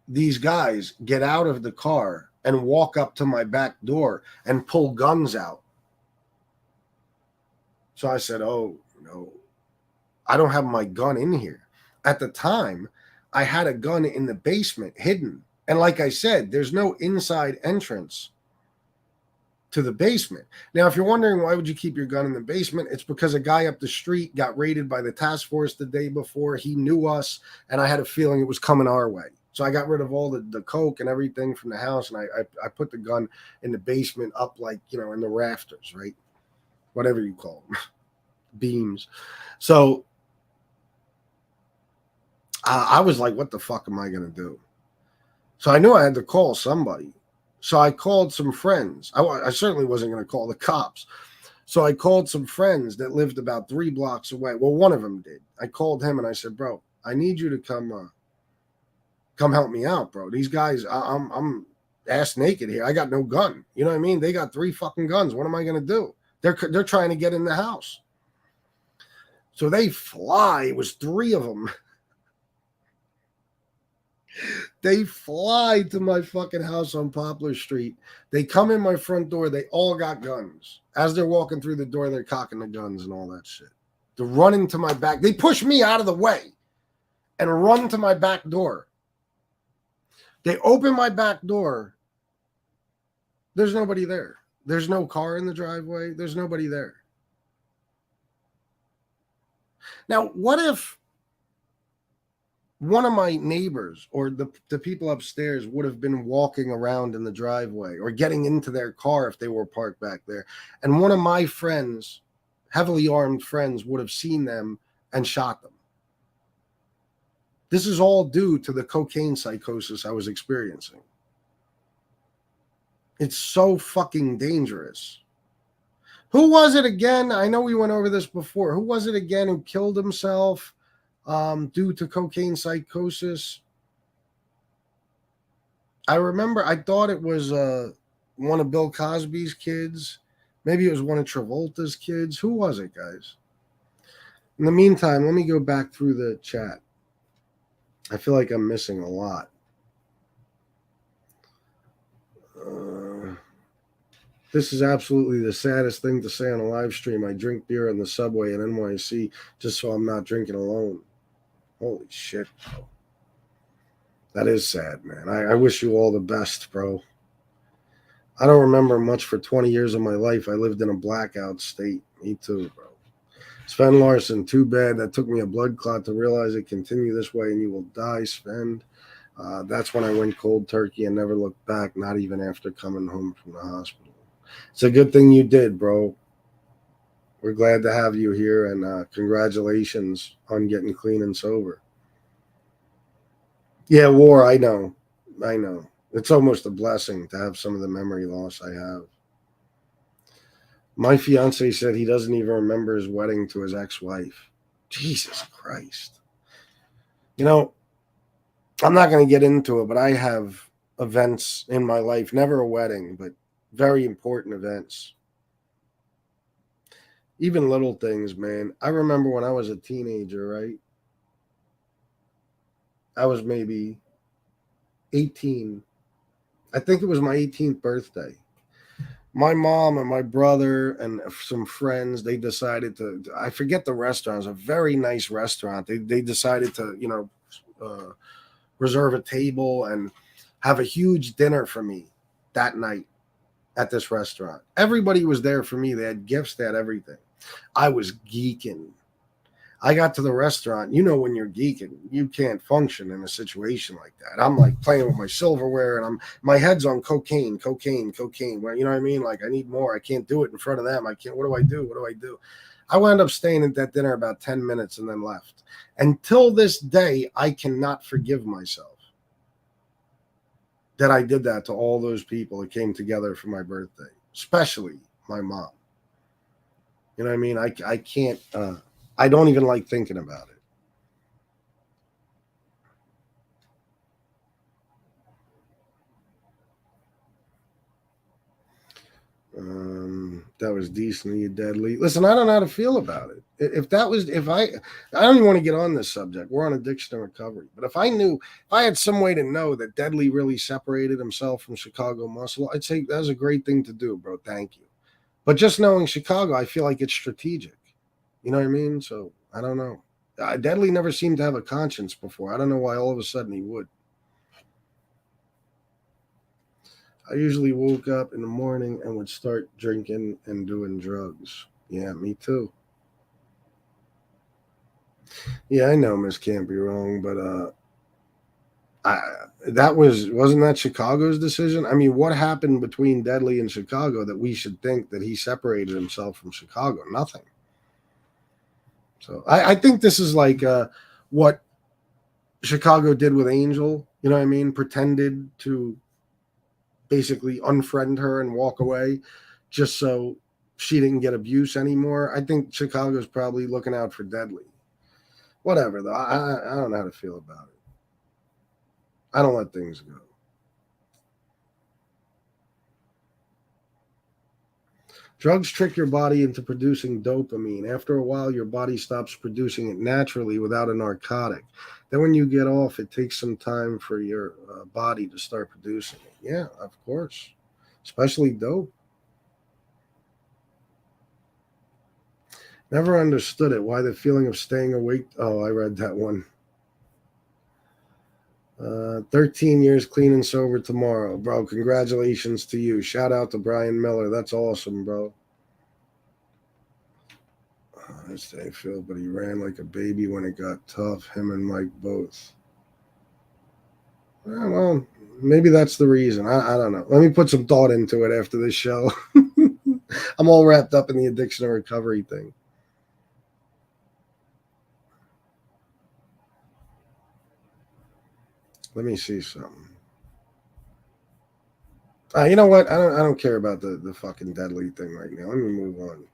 these guys get out of the car and walk up to my back door and pull guns out. So I said, oh, no, I don't have my gun in here. At the time, I had a gun in the basement hidden. And like I said, there's no inside entrance to the basement. Now, if you're wondering why would you keep your gun in the basement, it's because a guy up the street got raided by the task force the day before. He knew us, and I had a feeling it was coming our way. So I got rid of all the coke and everything from the house, and I put the gun in the basement up, like, you know, in the rafters, right? Whatever you call them. Beams. So I was like, what the fuck am I going to do? So I knew I had to call somebody. So I called some friends. I certainly wasn't going to call the cops. So I called some friends that lived about 3 blocks away. Well, one of them did. I called him and I said, bro, I need you to come help me out, bro. These guys, I'm ass naked here. I got no gun. You know what I mean? They got 3 fucking guns. What am I going to do? They're trying to get in the house. So they fly. It was 3 of them. They fly to my fucking house on Poplar Street. They come in my front door. They all got guns. As they're walking through the door, they're cocking the guns and all that shit. They're running to my back. They push me out of the way and run to my back door. They open my back door. There's nobody there. There's no car in the driveway. There's nobody there. Now, what if one of my neighbors or the people upstairs would have been walking around in the driveway or getting into their car if they were parked back there, and one of my friends, heavily armed friends, would have seen them and shot them? This is all due to the cocaine psychosis I was experiencing. It's so fucking dangerous. Who was it again? I know we went over this before. Who was it again who killed himself due to cocaine psychosis? I remember, I thought it was one of Bill Cosby's kids. Maybe it was one of Travolta's kids. Who was it, guys? In the meantime, let me go back through the chat. I feel like I'm missing a lot. This is absolutely the saddest thing to say on a live stream. I drink beer on the subway in NYC just so I'm not drinking alone. Holy shit, bro. That is sad, man. I wish you all the best, bro. I don't remember much for 20 years of my life. I lived in a blackout state. Me too, bro. Sven Larson, too bad. That took me a blood clot to realize it. Continue this way and you will die, Sven. That's when I went cold turkey and never looked back, not even after coming home from the hospital. It's a good thing you did, bro. We're glad to have you here, and congratulations on getting clean and sober. Yeah, war, I know. It's almost a blessing to have some of the memory loss I have. My fiance said he doesn't even remember his wedding to his ex-wife. Jesus Christ. You know, I'm not going to get into it, but I have events in my life, never a wedding, but very important events. Even little things, man. I remember when I was a teenager, right? I was maybe 18. I think it was my 18th birthday. My mom and my brother and some friends, they decided to, I forget the restaurant. It was a very nice restaurant. They decided to, reserve a table and have a huge dinner for me that night at this restaurant. Everybody was there for me. They had gifts, they had everything. I was geeking. I got to the restaurant. You know, when you're geeking, you can't function in a situation like that. I'm like playing with my silverware, and my head's on cocaine. Well, you know what I mean? Like, I need more. I can't do it in front of them. I can't. What do I do? I wound up staying at that dinner about 10 minutes and then left. Until this day, I cannot forgive myself that I did that to all those people that came together for my birthday, especially my mom. You know what I mean? I can't. I don't even like thinking about it. That was decently deadly. Listen, I don't know how to feel about it. If I don't even want to get on this subject. We're on addiction and recovery. But if I had some way to know that Deadly really separated himself from Chicago Muscle, I'd say that was a great thing to do, bro. Thank you. But just knowing Chicago, I feel like it's strategic. You know what I mean? So I don't know. Deadly never seemed to have a conscience before. I don't know why all of a sudden he would. I usually woke up in the morning and would start drinking and doing drugs. Yeah, me too. Yeah, I know Miss Can't Be Wrong, but wasn't that Chicago's decision? I mean, what happened between Deadly and Chicago that we should think that he separated himself from Chicago? Nothing. So I think this is like what Chicago did with Angel. You know what I mean? Pretended to basically unfriend her and walk away just so she didn't get abuse anymore. I think Chicago's probably looking out for Deadly. Whatever, though. I don't know how to feel about it. I don't let things go. Drugs trick your body into producing dopamine. After a while, your body stops producing it naturally without a narcotic. Then when you get off, it takes some time for your body to start producing it. Yeah, of course. Especially dope. Never understood it. Why the feeling of staying awake. Oh, I read that one. 13 years clean and sober tomorrow. Bro, congratulations to you. Shout out to Brian Miller. That's awesome, bro. This day Phil, but he ran like a baby when it got tough. Him and Mike both. Well, maybe that's the reason. I don't know. Let me put some thought into it after this show. I'm all wrapped up in the addiction and recovery thing. Let me see something. You know what? I don't care about the fucking Deadly thing right now. Let me move on.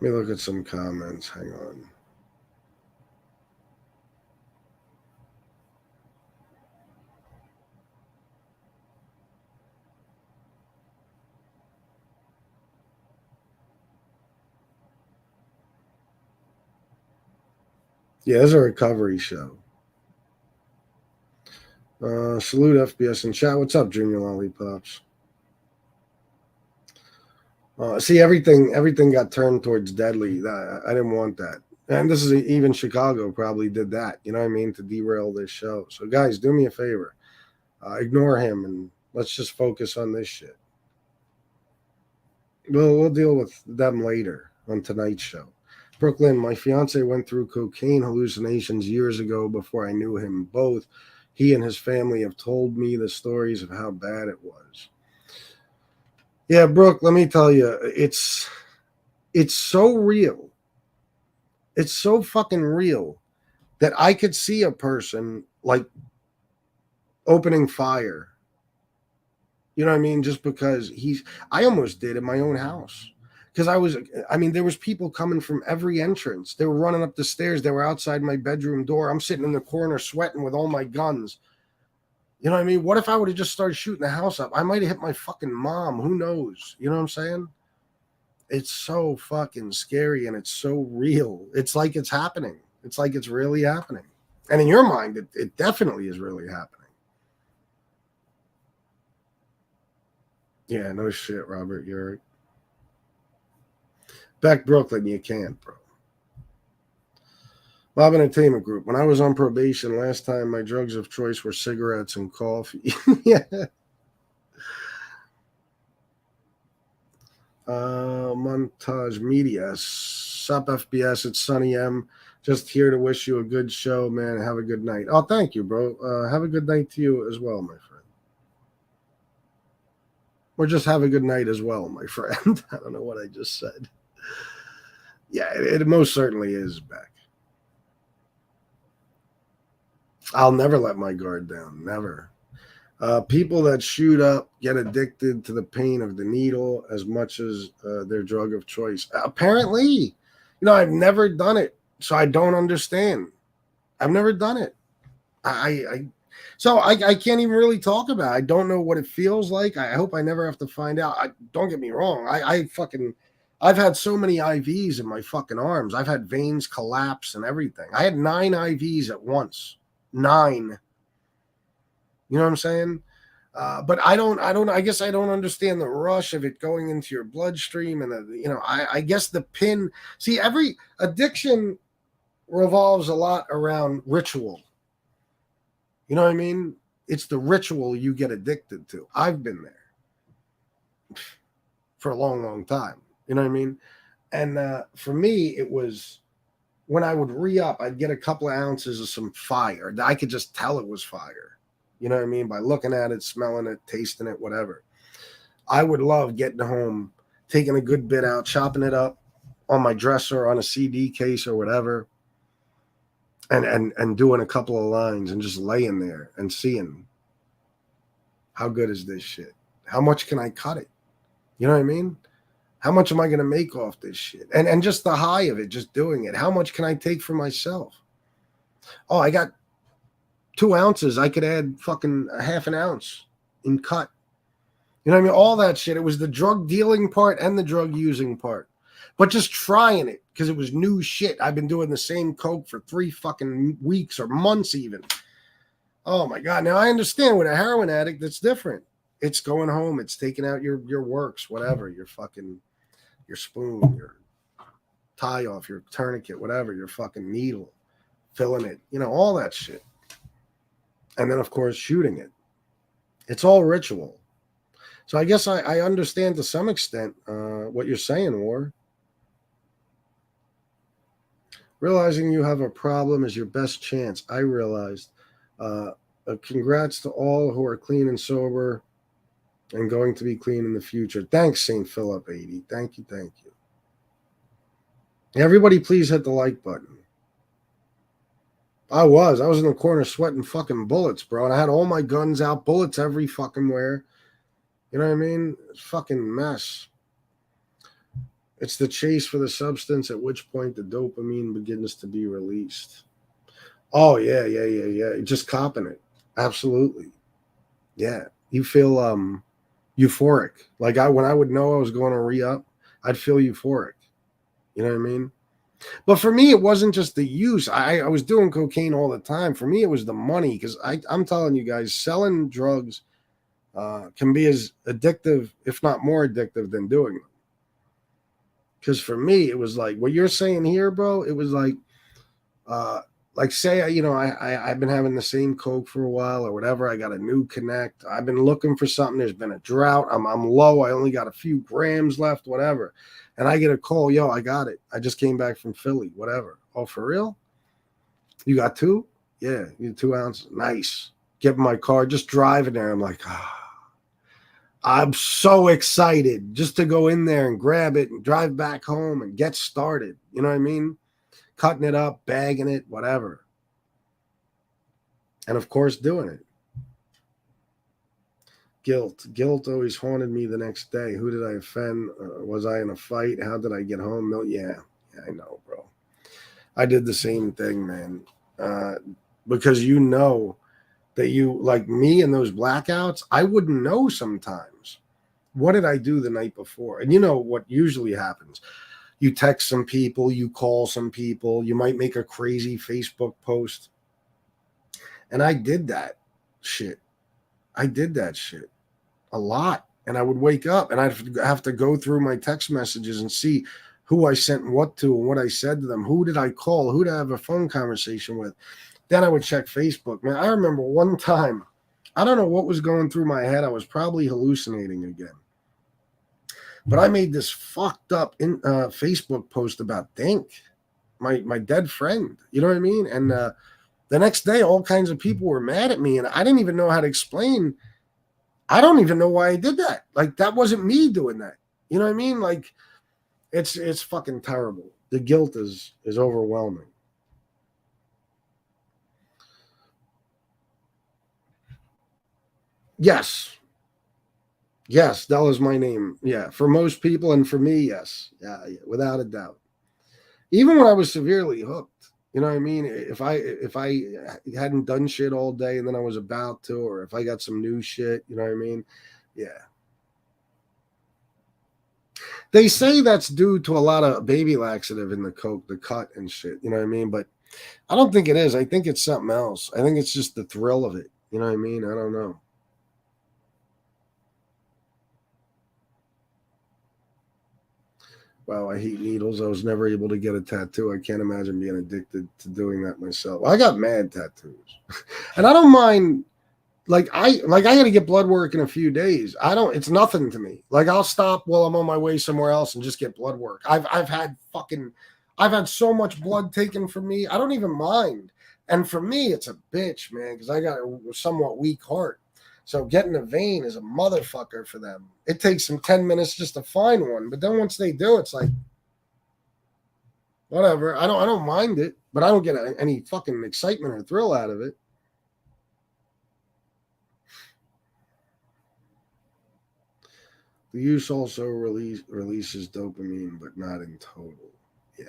Let me look at some comments. Hang on. Yeah, this is a recovery show. Salute FBS and chat. What's up, Junior Lollipops? See, everything got turned towards Deadly. I didn't want that. And this is even Chicago probably did that, you know what I mean, to derail this show. So, guys, do me a favor. Ignore him and let's just focus on this shit. We'll deal with them later on tonight's show. Brooklyn, my fiance went through cocaine hallucinations years ago before I knew him. Both he and his family have told me the stories of how bad it was. Yeah, Brooke, let me tell you, it's so real. It's so fucking real that I could see a person like opening fire. You know what I mean? Just because I almost did in my own house. Because there was people coming from every entrance. They were running up the stairs. They were outside my bedroom door. I'm sitting in the corner sweating with all my guns. You know what I mean? What if I would have just started shooting the house up? I might have hit my fucking mom. Who knows? You know what I'm saying? It's so fucking scary and it's so real. It's like it's happening. It's like it's really happening. And in your mind, it definitely is really happening. Yeah, no shit, Robert. You're back Brooklyn. You can't, bro. Bob Entertainment Group. When I was on probation last time, my drugs of choice were cigarettes and coffee. Yeah. Montage Media. Sup FBS. It's Sonny M. Just here to wish you a good show, man. Have a good night. Oh, thank you, bro. Have a good night to you as well, my friend. Or just have a good night as well, my friend. I don't know what I just said. Yeah, it most certainly is back. I'll never let my guard down. Never. People that shoot up get addicted to the pain of the needle as much as their drug of choice. Apparently, I've never done it, so I don't understand. I've never done it. So I can't even really talk about it. I don't know what it feels like. I hope I never have to find out. Don't get me wrong. I've had so many IVs in my fucking arms. I've had veins collapse and everything. I had 9 IVs at once. 9. You know what I'm saying? But I guess I don't understand the rush of it going into your bloodstream. And, I guess the pin. See, every addiction revolves a lot around ritual. You know what I mean? It's the ritual you get addicted to. I've been there for a long, long time. You know what I mean? And for me, it was when I would re-up, I'd get a couple of ounces of some fire. I could just tell it was fire. You know what I mean? By looking at it, smelling it, tasting it, whatever. I would love getting home, taking a good bit out, chopping it up on my dresser, on a CD case or whatever, and doing a couple of lines and just laying there and seeing how good is this shit? How much can I cut it? You know what I mean? How much am I going to make off this shit? And just the high of it, just doing it. How much can I take for myself? Oh, I got 2 ounces. I could add fucking a half an ounce in cut. You know what I mean? All that shit. It was the drug dealing part and the drug using part. But just trying it because it was new shit. I've been doing the same coke for 3 fucking weeks or months even. Oh my God. Now I understand with a heroin addict, that's different. It's going home. It's taking out your works, whatever, your spoon, your tie off, your tourniquet, whatever, your fucking needle, filling it, all that shit. And then, of course, shooting it. It's all ritual. So I guess I understand to some extent what you're saying, War. Realizing you have a problem is your best chance. I realized. Congrats to all who are clean and sober and going to be clean in the future. Thanks, St. Philip 80. Thank you. Everybody, please hit the like button. I was in the corner sweating fucking bullets, bro. And I had all my guns out, bullets every fucking where. You know what I mean? It's fucking mess. It's the chase for the substance, at which point the dopamine begins to be released. Oh, yeah. Just copping it. Absolutely. Yeah. You feel euphoric. Like when I would know I was going to re-up, I'd feel euphoric. You know what I mean? But for me, it wasn't just the use. I was doing cocaine all the time. For me, it was the money, because I'm telling you guys, selling drugs can be as addictive, if not more addictive, than doing them. Because for me, it was like what you're saying here, bro. It was like say, I've been having the same Coke for a while or whatever. I got a new connect. I've been looking for something. There's been a drought. I'm low. I only got a few grams left, whatever. And I get a call, yo, I got it. I just came back from Philly, whatever. Oh, for real? You got 2? Yeah, you 2 ounces. Nice. Get in my car, just driving there. I'm like, I'm so excited just to go in there and grab it and drive back home and get started. You know what I mean? Cutting it up, bagging it, whatever. And of course, doing it. Guilt always haunted me the next day. Who did I offend? Was I in a fight? How did I get home? No, yeah, I know, bro. I did the same thing, man. Because that you, like me in those blackouts, I wouldn't know sometimes. What did I do the night before? And you know what usually happens. You text some people, you call some people, you might make a crazy Facebook post. And I did that shit. A lot. And I would wake up and I'd have to go through my text messages and see who I sent what to and what I said to them. Who did I call? Who did I have a phone conversation with? Then I would check Facebook. Man, I remember one time, I don't know what was going through my head. I was probably hallucinating again. But I made this fucked up Facebook post about Dink, my dead friend. You know what I mean? And the next day, all kinds of people were mad at me, and I didn't even know how to explain. I don't even know why I did that. Like, that wasn't me doing that. You know what I mean? Like, it's fucking terrible. The guilt is overwhelming. Yes, Della's my name. Yeah, for most people and for me, yes. Yeah, without a doubt. Even when I was severely hooked, you know what I mean? If I hadn't done shit all day and then I was about to, or if I got some new shit, you know what I mean? Yeah. They say that's due to a lot of baby laxative in the Coke, the cut and shit, you know what I mean? But I don't think it is. I think it's something else. I think it's just the thrill of it. You know what I mean? I don't know. Wow, I hate needles. I was never able to get a tattoo. I can't imagine being addicted to doing that myself. I got mad tattoos. And I don't mind, like I got to get blood work in a few days. It's nothing to me. Like, I'll stop while I'm on my way somewhere else and just get blood work. I've had so much blood taken from me. I don't even mind. And for me, it's a bitch, man, because I got a somewhat weak heart. So getting a vein is a motherfucker for them. It takes them 10 minutes just to find one. But then once they do, it's like, whatever. I don't mind it, but I don't get any fucking excitement or thrill out of it. The use also releases dopamine, but not in total. Yeah.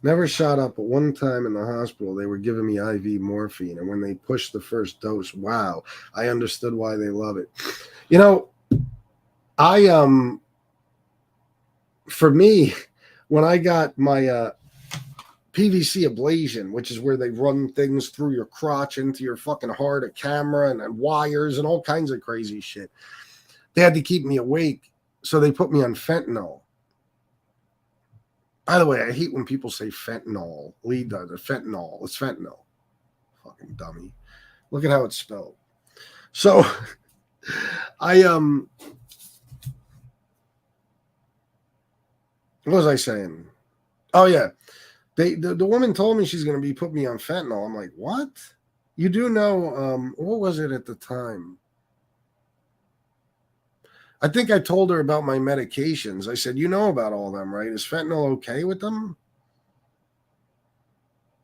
Never shot up, but one time in the hospital, they were giving me IV morphine. And when they pushed the first dose, wow, I understood why they love it. You know, for me, when I got my PVC ablation, which is where they run things through your crotch into your fucking heart, a camera and wires and all kinds of crazy shit, they had to keep me awake. So they put me on fentanyl. By the way, I hate when people say fentanyl. Fentanyl. It's fentanyl. Fucking dummy. Look at how it's spelled. So what was I saying? Oh yeah. The woman told me she's going to be putting me on fentanyl. I'm like, what? You do know, what was it at the time? I think I told her about my medications. I said, you know about all them, right? Is fentanyl okay with them?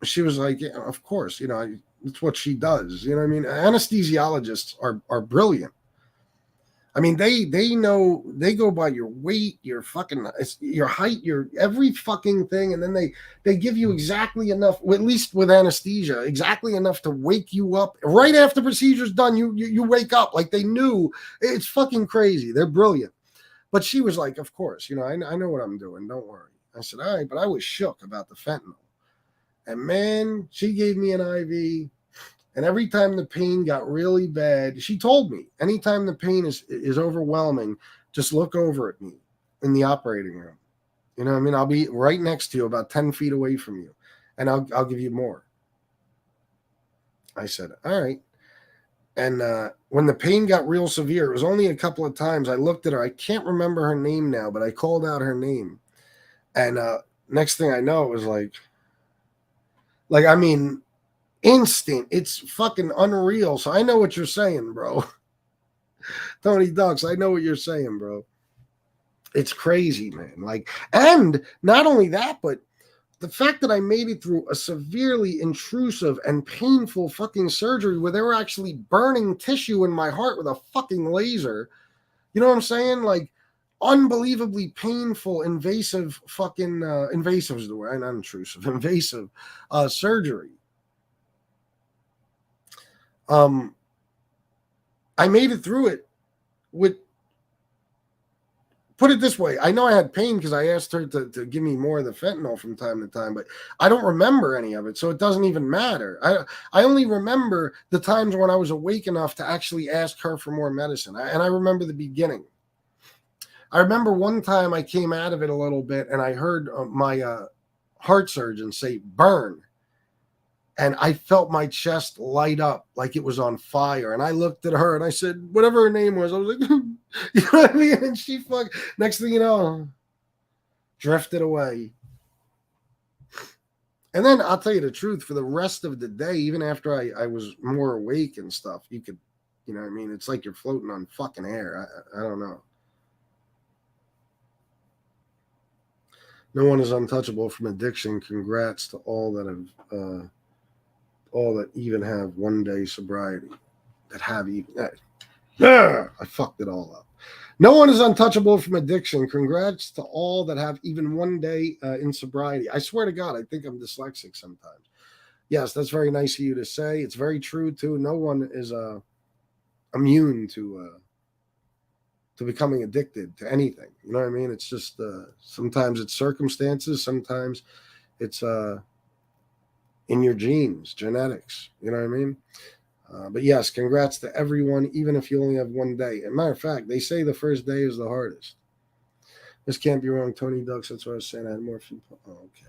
She was like, yeah, of course. You know, it's what she does. You know what I mean? Anesthesiologists are brilliant. I mean, they know, they go by your weight, your height, your every fucking thing. And then they give you exactly enough, at least with anesthesia, exactly enough to wake you up. Right after the procedure's done, you wake up like they knew. It's fucking crazy. They're brilliant. But she was like, of course, you know, I know what I'm doing. Don't worry. I said, all right, but I was shook about the fentanyl. And man, she gave me an IV. And every time the pain got really bad, she told me, anytime the pain is overwhelming, just look over at me. in the operating room. You know what I mean? I'll be right next to you, about 10 feet away from you, and I'll give you more. I said, all right. And when the pain got real severe, it was only a couple of times. I looked at her. I can't remember her name now, but I called out her name. And next thing I know, it was like, I mean, instant. It's fucking unreal. So I know what you're saying, bro. Tony Ducks, I know what you're saying, bro. It's crazy, man. Like, and not only that, but the fact that I made it through a severely intrusive and painful fucking surgery where they were actually burning tissue in my heart with a fucking laser. You know what I'm saying? Like, unbelievably painful, invasive fucking, invasive is the word, not intrusive, invasive surgery. I made it through it with, put it this way, I know I had pain because I asked her to give me more of the fentanyl from time to time, but I don't remember any of it, so it doesn't even matter. I only remember the times when I was awake enough to actually ask her for more medicine, and I remember the beginning. I remember one time I came out of it a little bit, and I heard my heart surgeon say, burn. And I felt my chest light up like it was on fire. And I looked at her and I said, whatever her name was, I was like, you know what I mean? And she next thing you know, drifted away. And then I'll tell you the truth, for the rest of the day, even after I was more awake and stuff, you could, you know what I mean? It's like you're floating on fucking air. I don't know. No one is untouchable from addiction. Congrats to all that have, all that even have one day sobriety, that have even, I fucked it all up. No one is untouchable from addiction. Congrats to all that have even one day in sobriety. I swear to God, I think I'm dyslexic sometimes. Yes, that's very nice of you to say. It's very true too. No one is immune to becoming addicted to anything. You know what I mean? It's just sometimes it's circumstances, sometimes it's in your genes, genetics. You know what I mean? But yes, congrats to everyone, even if you only have one day. As a matter of fact, they say the first day is the hardest. This can't be wrong, Tony Ducks. That's what I was saying. I had more people. Oh, okay.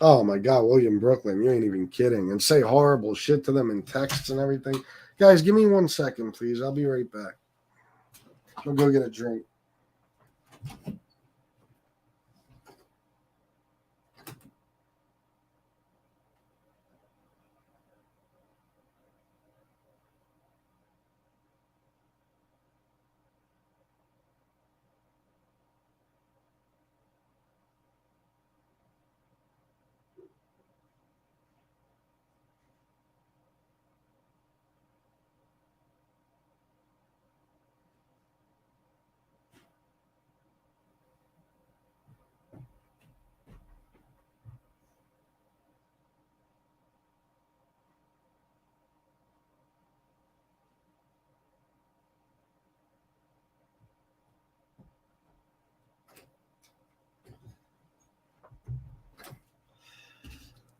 Oh my God, William Brooklyn, you ain't even kidding. And say horrible shit to them in texts and everything. Guys, give me 1 second, please. I'll be right back. I'll go get a drink.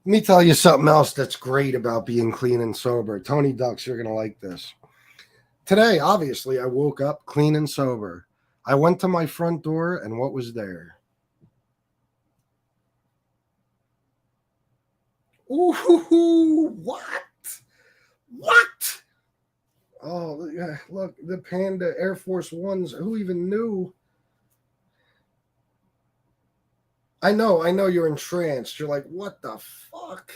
Let me tell you something else that's great about being clean and sober. Tony Ducks, you're going to like this. Today, obviously, I woke up clean and sober. I went to my front door, and what was there? Ooh, what? What? Oh, look, the Panda Air Force Ones. Who even knew? I know you're entranced. You're like, what the fuck?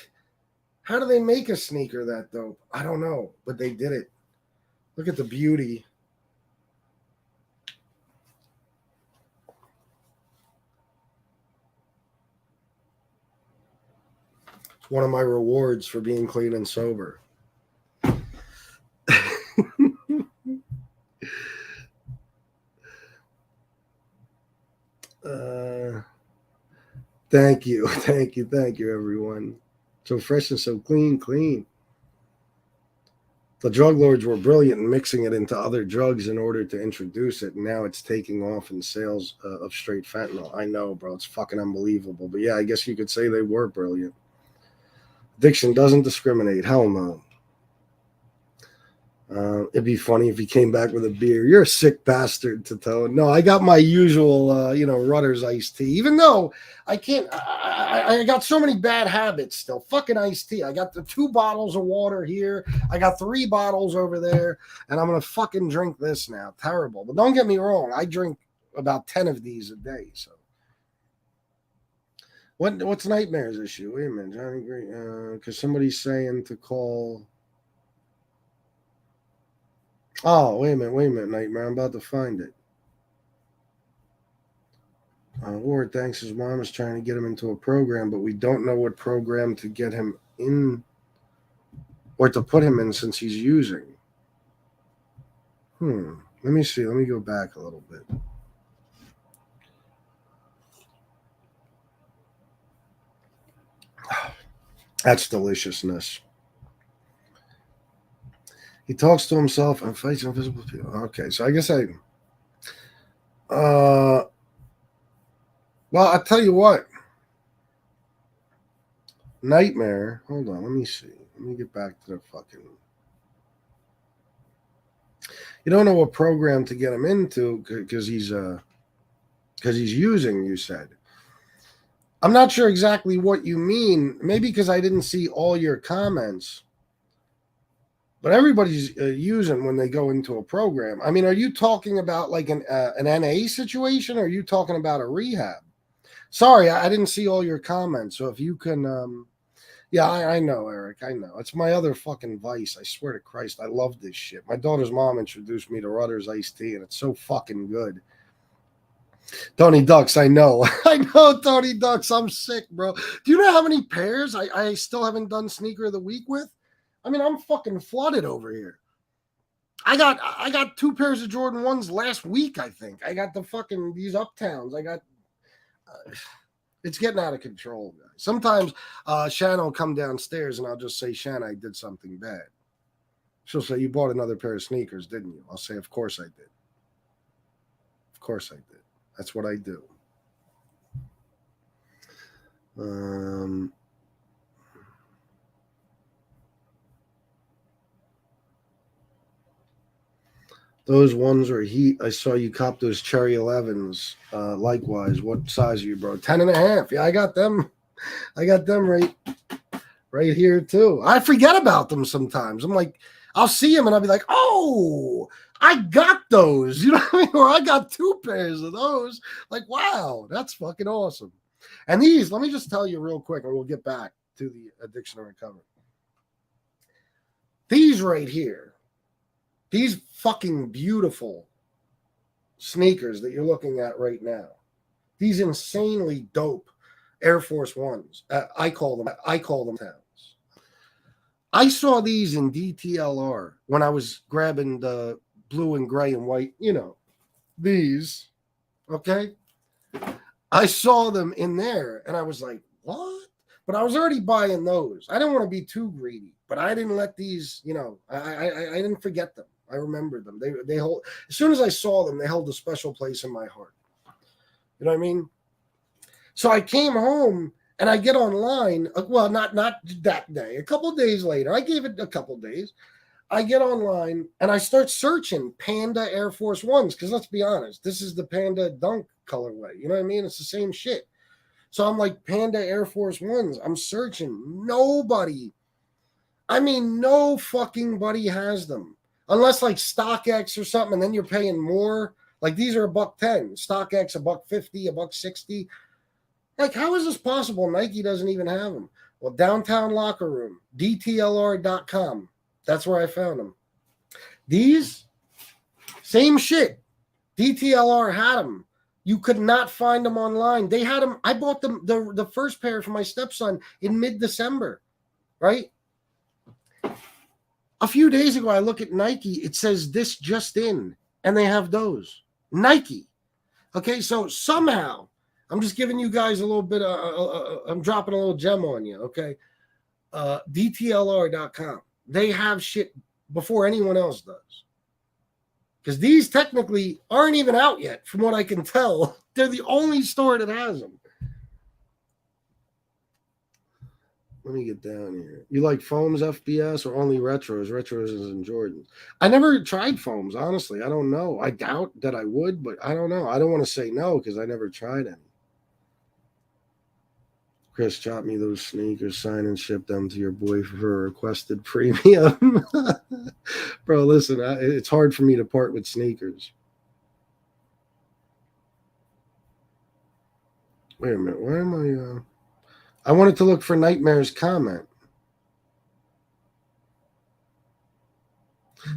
How do they make a sneaker that dope? I don't know, but they did it. Look at the beauty. It's one of my rewards for being clean and sober. Thank you, everyone. So fresh and so clean. The drug lords were brilliant in mixing it into other drugs in order to introduce it, and now it's taking off in sales of straight fentanyl. I know, bro. It's fucking unbelievable. But yeah, I guess you could say they were brilliant. Addiction doesn't discriminate. Hell no. It'd be funny if he came back with a beer. You're a sick bastard, Tatone. No, I got my usual, Rutter's iced tea. Even though I can't, I got so many bad habits still. Fucking iced tea. I got the 2 bottles of water here. I got 3 bottles over there, and I'm gonna fucking drink this now. Terrible. But don't get me wrong. I drink about 10 of these a day. So, what's Nightmare's issue? Wait a minute, Johnny Green. Because somebody's saying to call. Oh, wait a minute, Nightmare. I'm about to find it. Ward thinks his mom is trying to get him into a program, but we don't know what program to get him in or to put him in since he's using. Let me see. Let me go back a little bit. That's deliciousness. He talks to himself and fights invisible people. Okay, so I guess well, I'll tell you what. Nightmare. Hold on, let me see. Let me get back to the fucking. You don't know what program to get him into because he's using, you said. I'm not sure exactly what you mean. Maybe because I didn't see all your comments. But everybody's using when they go into a program. I mean, are you talking about like an NA situation, or are you talking about a rehab? Sorry, I didn't see all your comments. So if you can, yeah, I know, Eric. I know. It's my other fucking vice. I swear to Christ, I love this shit. My daughter's mom introduced me to Rutter's iced tea, and it's so fucking good. Tony Ducks, I know. I know, Tony Ducks. I'm sick, bro. Do you know how many pairs I still haven't done Sneaker of the Week with? I mean, I'm fucking flooded over here. I got 2 pairs of Jordan 1s last week, I think. I got these Uptowns. I got it's getting out of control, guys. Sometimes Shannon will come downstairs and I'll just say, Shannon, I did something bad. She'll say, you bought another pair of sneakers, didn't you? I'll say, of course I did. Of course I did. That's what I do. Those ones are heat. I saw you cop those Cherry 11s. Likewise, what size are you, bro? 10.5. Yeah, I got them. I got them right here too. I forget about them sometimes. I'm like, I'll see them and I'll be like, oh, I got those. You know what I mean? Or I got 2 pairs of those. Like, wow, that's fucking awesome. And these, let me just tell you real quick, and we'll get back to the addiction and recovery. These right here. These fucking beautiful sneakers that you're looking at right now, these insanely dope Air Force Ones. I call them towns. I saw these in DTLR when I was grabbing the blue and gray and white, these. Okay. I saw them in there and I was like, what? But I was already buying those. I didn't want to be too greedy, but I didn't let these, I didn't forget them. I remembered them. They hold, as soon as I saw them, they held a special place in my heart. You know what I mean? So I came home and I get online. Well, not that day. A couple of days later, I gave it a couple of days. I get online and I start searching Panda Air Force Ones because let's be honest, this is the Panda Dunk colorway. You know what I mean? It's the same shit. So I'm like, Panda Air Force Ones. I'm searching. Nobody. I mean, no fucking buddy has them. Unless like StockX or something, and then you're paying more. Like these are $110, StockX $150, $160. Like, how is this possible? Nike doesn't even have them. Well, Downtown Locker Room, DTLR.com. That's where I found them. These, same shit. DTLR had them. You could not find them online. They had them. I bought them the first pair for my stepson in mid-December, right? A few days ago, I look at Nike. It says this just in, and they have those. Nike. Okay, so somehow, I'm just giving you guys a little bit I'm dropping a little gem on you, okay? DTLR.com. They have shit before anyone else does. Because these technically aren't even out yet, from what I can tell. They're the only store that has them. Let me get down here. You like foams FBS or only retros? Retros and Jordans. I never tried foams, honestly. I don't know. I doubt that I would, but I don't know. I don't want to say no because I never tried any. Chris, chop me those sneakers, sign and ship them to your boy for a requested premium. Bro, listen, it's hard for me to part with sneakers. Wait a minute. Where am I? I wanted to look for Nightmare's comment.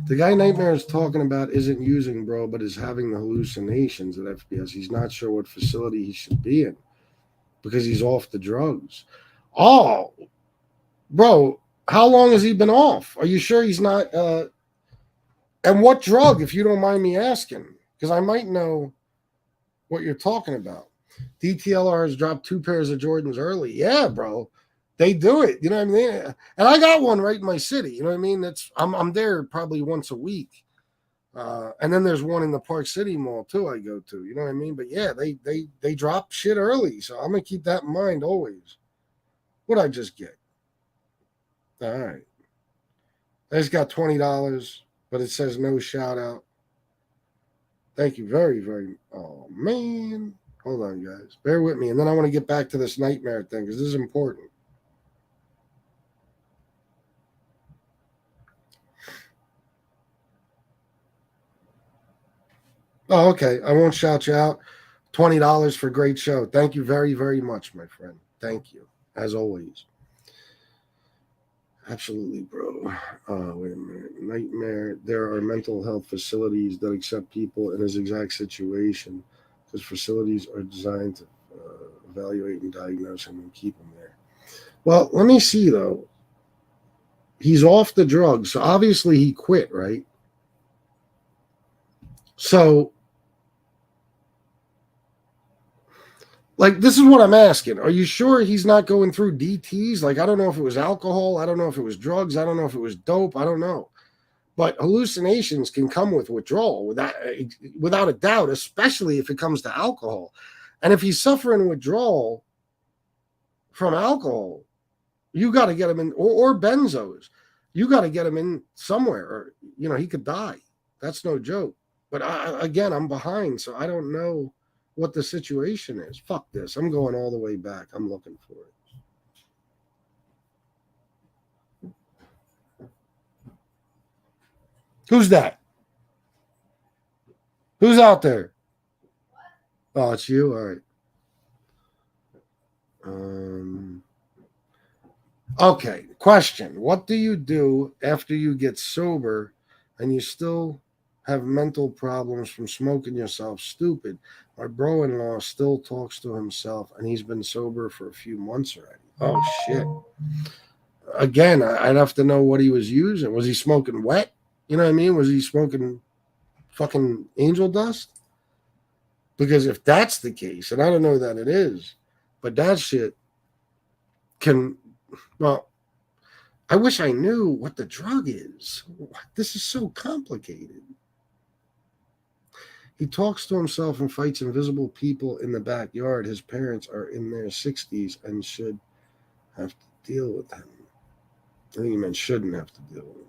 The guy Nightmare is talking about isn't using, bro, but is having the hallucinations at FBS. He's not sure what facility he should be in because he's off the drugs. Oh, bro, how long has he been off? Are you sure he's not? And what drug, if you don't mind me asking? Because I might know what you're talking about. DTLR has dropped 2 pairs of Jordans early. Yeah, bro. They do it. You know what I mean? And I got one right in my city. You know what I mean? I'm there probably once a week. And then there's one in the Park City Mall too I go to. You know what I mean? But yeah, they drop shit early. So I'm going to keep that in mind always. What'd I just get? All right. I just got $20, but it says no shout out. Thank you very, very. Oh, man. Hold on, guys. Bear with me. And then I want to get back to this Nightmare thing because this is important. Oh, okay. I won't shout you out. $20 for a great show. Thank you very, very much, my friend. Thank you, as always. Absolutely, bro. Wait a minute. Nightmare. There are mental health facilities that accept people in his exact situation because facilities are designed to evaluate and diagnose him and keep him there. Well, let me see, though. He's off the drugs, so obviously he quit, right? So, like, this is what I'm asking. Are you sure he's not going through DTs? Like, I don't know if it was alcohol. I don't know if it was drugs. I don't know if it was dope. I don't know. But hallucinations can come with withdrawal without a doubt, especially if it comes to alcohol. And if he's suffering withdrawal from alcohol, you got to get him in, or benzos. You got to get him in somewhere, or, you know, he could die. That's no joke. But again, I'm behind, so I don't know what the situation is. Fuck this. I'm going all the way back. I'm looking for it. Who's that? Who's out there? Oh, it's you? All right. Okay. Question. What do you do after you get sober and you still have mental problems from smoking yourself stupid? My bro-in-law still talks to himself, and he's been sober for a few months already. Oh, shit. Again, I'd have to know what he was using. Was he smoking wet? You know what I mean? Was he smoking fucking angel dust? Because if that's the case, and I don't know that it is, but that shit can, well, I wish I knew what the drug is. This is so complicated. He talks to himself and fights invisible people in the backyard. His parents are in their 60s and should have to deal with him. I think he meant shouldn't have to deal with him.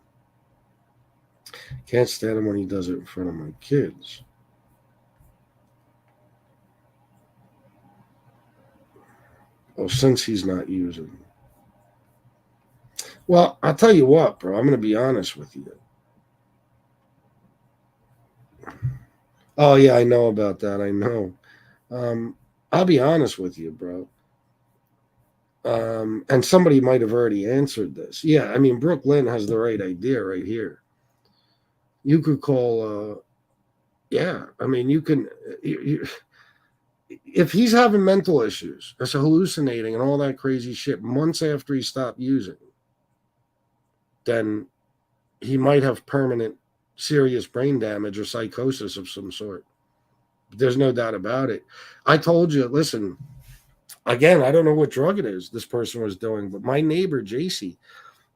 Can't stand him when he does it in front of my kids. Oh, since he's not using. Well, I'll tell you what, bro. I'm going to be honest with you. Oh, yeah, I know about that. I know. I'll be honest with you, bro. And somebody might have already answered this. Yeah, I mean, Brooke Lynn has the right idea right here. You could call, yeah, I mean, you can, if he's having mental issues, that's hallucinating and all that crazy shit months after he stopped using, then he might have permanent serious brain damage or psychosis of some sort. There's no doubt about it. I told you, listen, again, I don't know what drug it is this person was doing, but my neighbor, JC,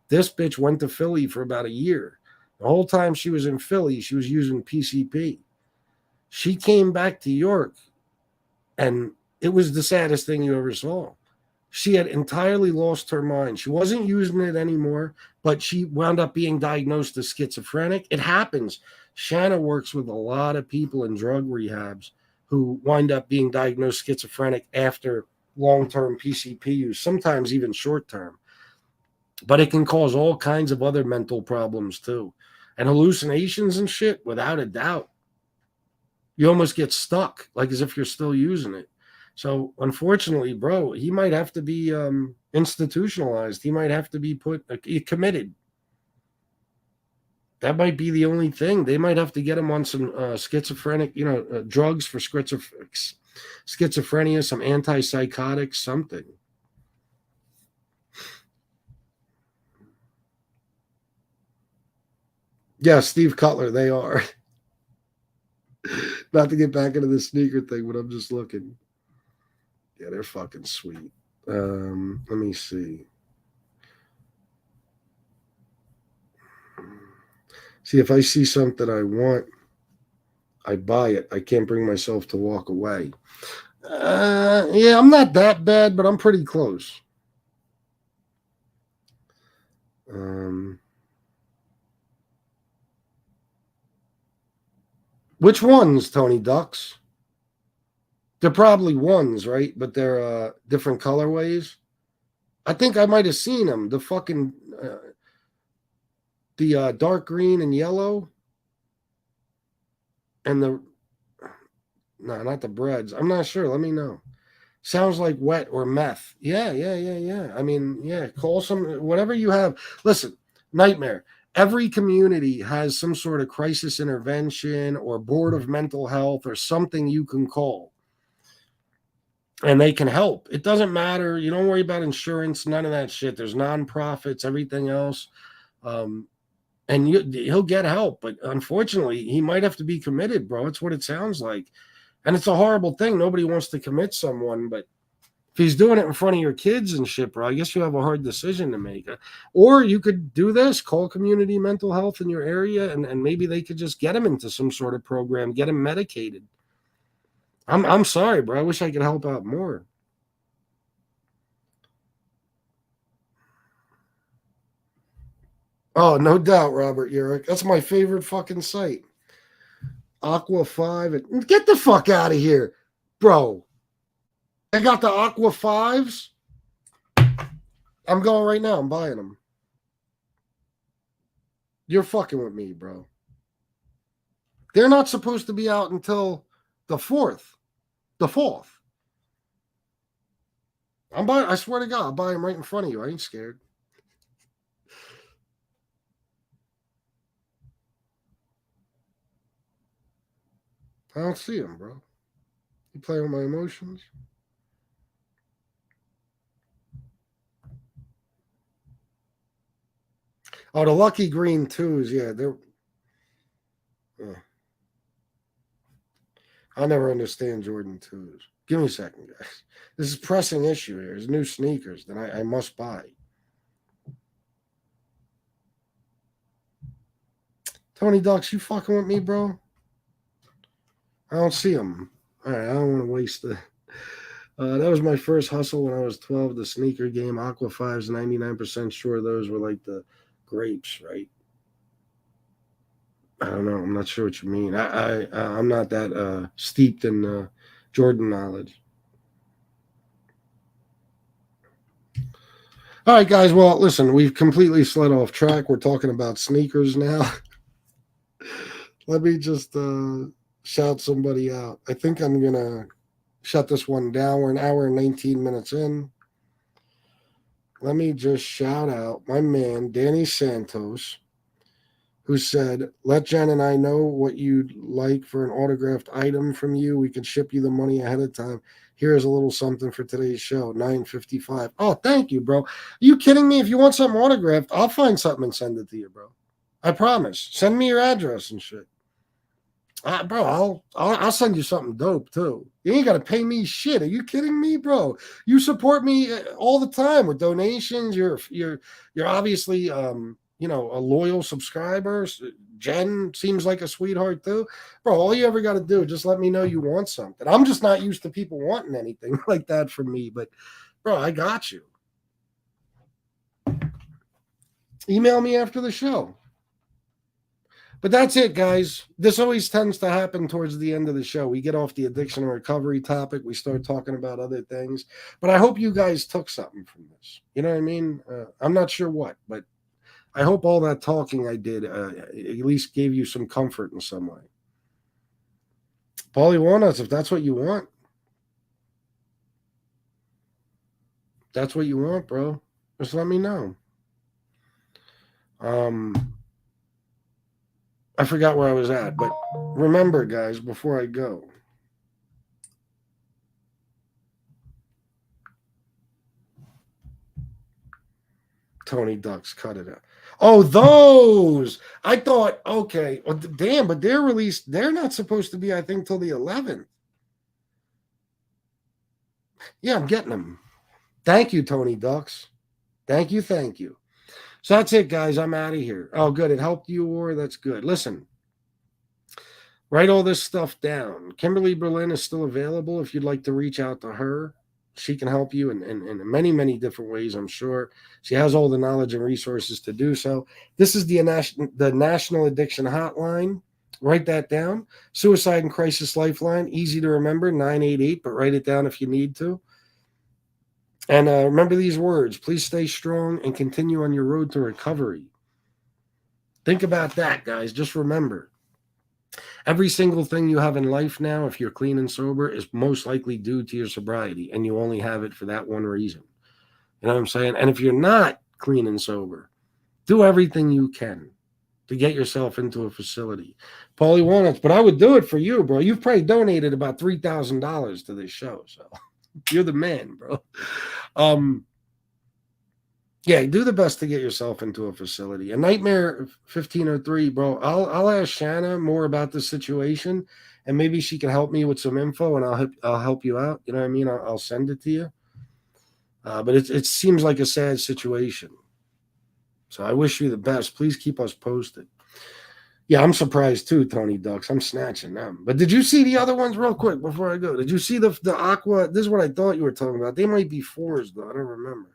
this bitch went to Philly for about a year. The whole time she was in Philly, she was using PCP. She came back to York, and it was the saddest thing you ever saw. She had entirely lost her mind. She wasn't using it anymore, but she wound up being diagnosed as schizophrenic. It happens. Shanna works with a lot of people in drug rehabs who wind up being diagnosed schizophrenic after long-term PCP use, sometimes even short-term. But it can cause all kinds of other mental problems too. And hallucinations and shit, without a doubt. You almost get stuck, like as if you're still using it. So unfortunately, bro, he might have to be institutionalized. He might have to be committed. That might be the only thing. They might have to get him on some schizophrenic, drugs for schizophrenia, some antipsychotics, something. Yeah, Steve Cutler, they are. Not to get back into the sneaker thing, but I'm just looking. Yeah, they're fucking sweet. Let me see. See, if I see something I want, I buy it. I can't bring myself to walk away. Yeah, I'm not that bad, but I'm pretty close. Which ones, Tony Ducks? They're probably ones, right? But they're different colorways. I think I might have seen them. The fucking the dark green and yellow, and no, not the breads. I'm not sure. Let me know. Sounds like wet or meth. Yeah. I mean, yeah. Call some whatever you have. Listen, Nightmare. Every community has some sort of crisis intervention or board of mental health or something you can call. And they can help. It doesn't matter. You don't worry about insurance, none of that shit. There's nonprofits, everything else. And he'll get help. But unfortunately, he might have to be committed, bro. It's what it sounds like. And it's a horrible thing. Nobody wants to commit someone. But if he's doing it in front of your kids and shit, bro, I guess you have a hard decision to make. Or you could do this, call community mental health in your area, and maybe they could just get him into some sort of program, get him medicated. I'm sorry, bro. I wish I could help out more. Oh, no doubt, Robert Urich. That's my favorite fucking site. Aqua 5. Get the fuck out of here, bro. I got the Aqua 5s. I'm going right now. I'm buying them. You're fucking with me, bro. They're not supposed to be out until the 4th. The 4th. I'm buying. I swear to God, I'll buy them right in front of you. I ain't scared. I don't see them, bro. You play with my emotions? Oh, the Lucky Green 2s. Yeah, they're... I never understand Jordan 2s. Give me a second, guys. This is a pressing issue here. There's new sneakers that I must buy. Tony Ducks, you fucking with me, bro? I don't see them. All right, I don't want to waste the... that was my first hustle when I was 12, the sneaker game. Aqua 5s, 99% sure those were like the grapes, right? I don't know. I'm not sure what you mean. I'm not that steeped in Jordan knowledge. All right, guys. Well, listen, we've completely slid off track. We're talking about sneakers now. Let me just shout somebody out. I think I'm going to shut this one down. We're an hour and 19 minutes in. Let me just shout out my man, Danny Santos, who said, let Jen and I know what you'd like for an autographed item from you. We can ship you the money ahead of time. Here's a little something for today's show, $9.55. Oh, thank you, bro. Are you kidding me? If you want something autographed, I'll find something and send it to you, bro. I promise. Send me your address and shit. Bro, I'll send you something dope, too. You ain't got to pay me shit. Are you kidding me, bro? You support me all the time with donations. You're obviously... a loyal subscriber. Jen seems like a sweetheart too. Bro, all you ever got to do is just let me know you want something. I'm just not used to people wanting anything like that from me, but Bro, I got you. Email me after the show. But that's it, guys. This always tends to happen towards the end of the show. We get off the addiction and recovery topic. We start talking about other things. But I hope you guys took something from this. You know what I mean? I'm not sure what, but I hope all that talking I did at least gave you some comfort in some way. Paulie Walnuts, if that's what you want. That's what you want, bro. Just let me know. I forgot where I was at, but remember, guys, before I go, Tony Ducks, cut it out. Oh, those! I thought, okay, well, damn, but they're released. They're not supposed to be, I think, till the 11th. Yeah, I'm getting them. Thank you, Tony Ducks. Thank you. So that's it, guys. I'm out of here. Oh, good. It helped you, or that's good. Listen, write all this stuff down. Kimberly Berlin is still available if you'd like to reach out to her. She can help you in many, many different ways, I'm sure. She has all the knowledge and resources to do so. This is the National Addiction Hotline. Write that down. Suicide and Crisis Lifeline. Easy to remember, 988, but write it down if you need to. And remember these words. Please stay strong and continue on your road to recovery. Think about that, guys. Just remember. Every single thing you have in life now, if you're clean and sober, is most likely due to your sobriety, and you only have it for that one reason. You know what I'm saying? And if you're not clean and sober, do everything you can to get yourself into a facility. Paulie Walnuts, but I would do it for you, bro. You've probably donated about $3,000 to this show, so you're the man, bro. Yeah, do the best to get yourself into a facility. A Nightmare 1503, bro. I'll ask Shanna more about the situation, and maybe she can help me with some info, and I'll help you out. You know what I mean? I'll send it to you. But it seems like a sad situation. So I wish you the best. Please keep us posted. Yeah, I'm surprised too, Tony Ducks. I'm snatching them. But did you see the other ones real quick before I go? Did you see the Aqua? This is what I thought you were talking about. They might be 4s, though. I don't remember.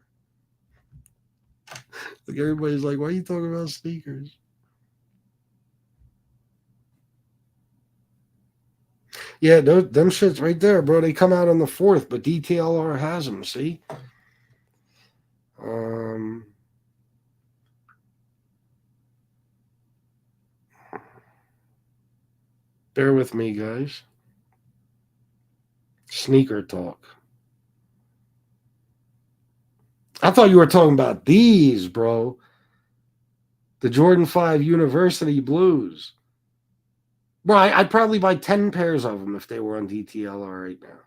Like everybody's like, why are you talking about sneakers? Yeah, them shits right there, bro. They come out on the 4th, but DTLR has them, see? Bear with me, guys. Sneaker talk. I thought you were talking about these, bro. The Jordan 5 University Blues. Bro, I'd probably buy 10 pairs of them if they were on DTLR right now.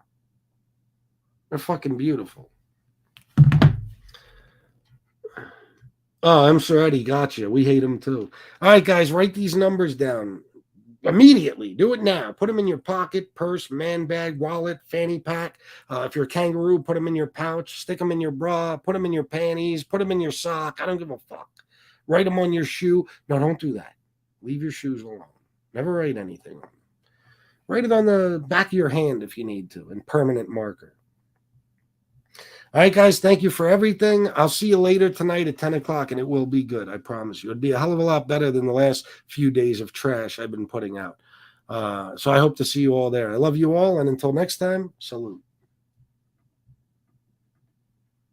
They're fucking beautiful. Oh, I'm sorry, gotcha. We hate them too. All right, guys, write these numbers down immediately. Do it now. Put them in your pocket, purse, man bag, wallet, fanny pack. If you're a kangaroo, put them in your pouch. Stick them in your bra. Put them in your panties. Put them in your sock. I don't give a fuck. Write them on your shoe. No, don't do that. Leave your shoes alone. Never write anything on them. Write it on the back of your hand if you need to, in permanent marker. All right, guys, thank you for everything. I'll see you later tonight at 10 o'clock, and it will be good, I promise you. It'll be a hell of a lot better than the last few days of trash I've been putting out. So I hope to see you all there. I love you all, and until next time, salute.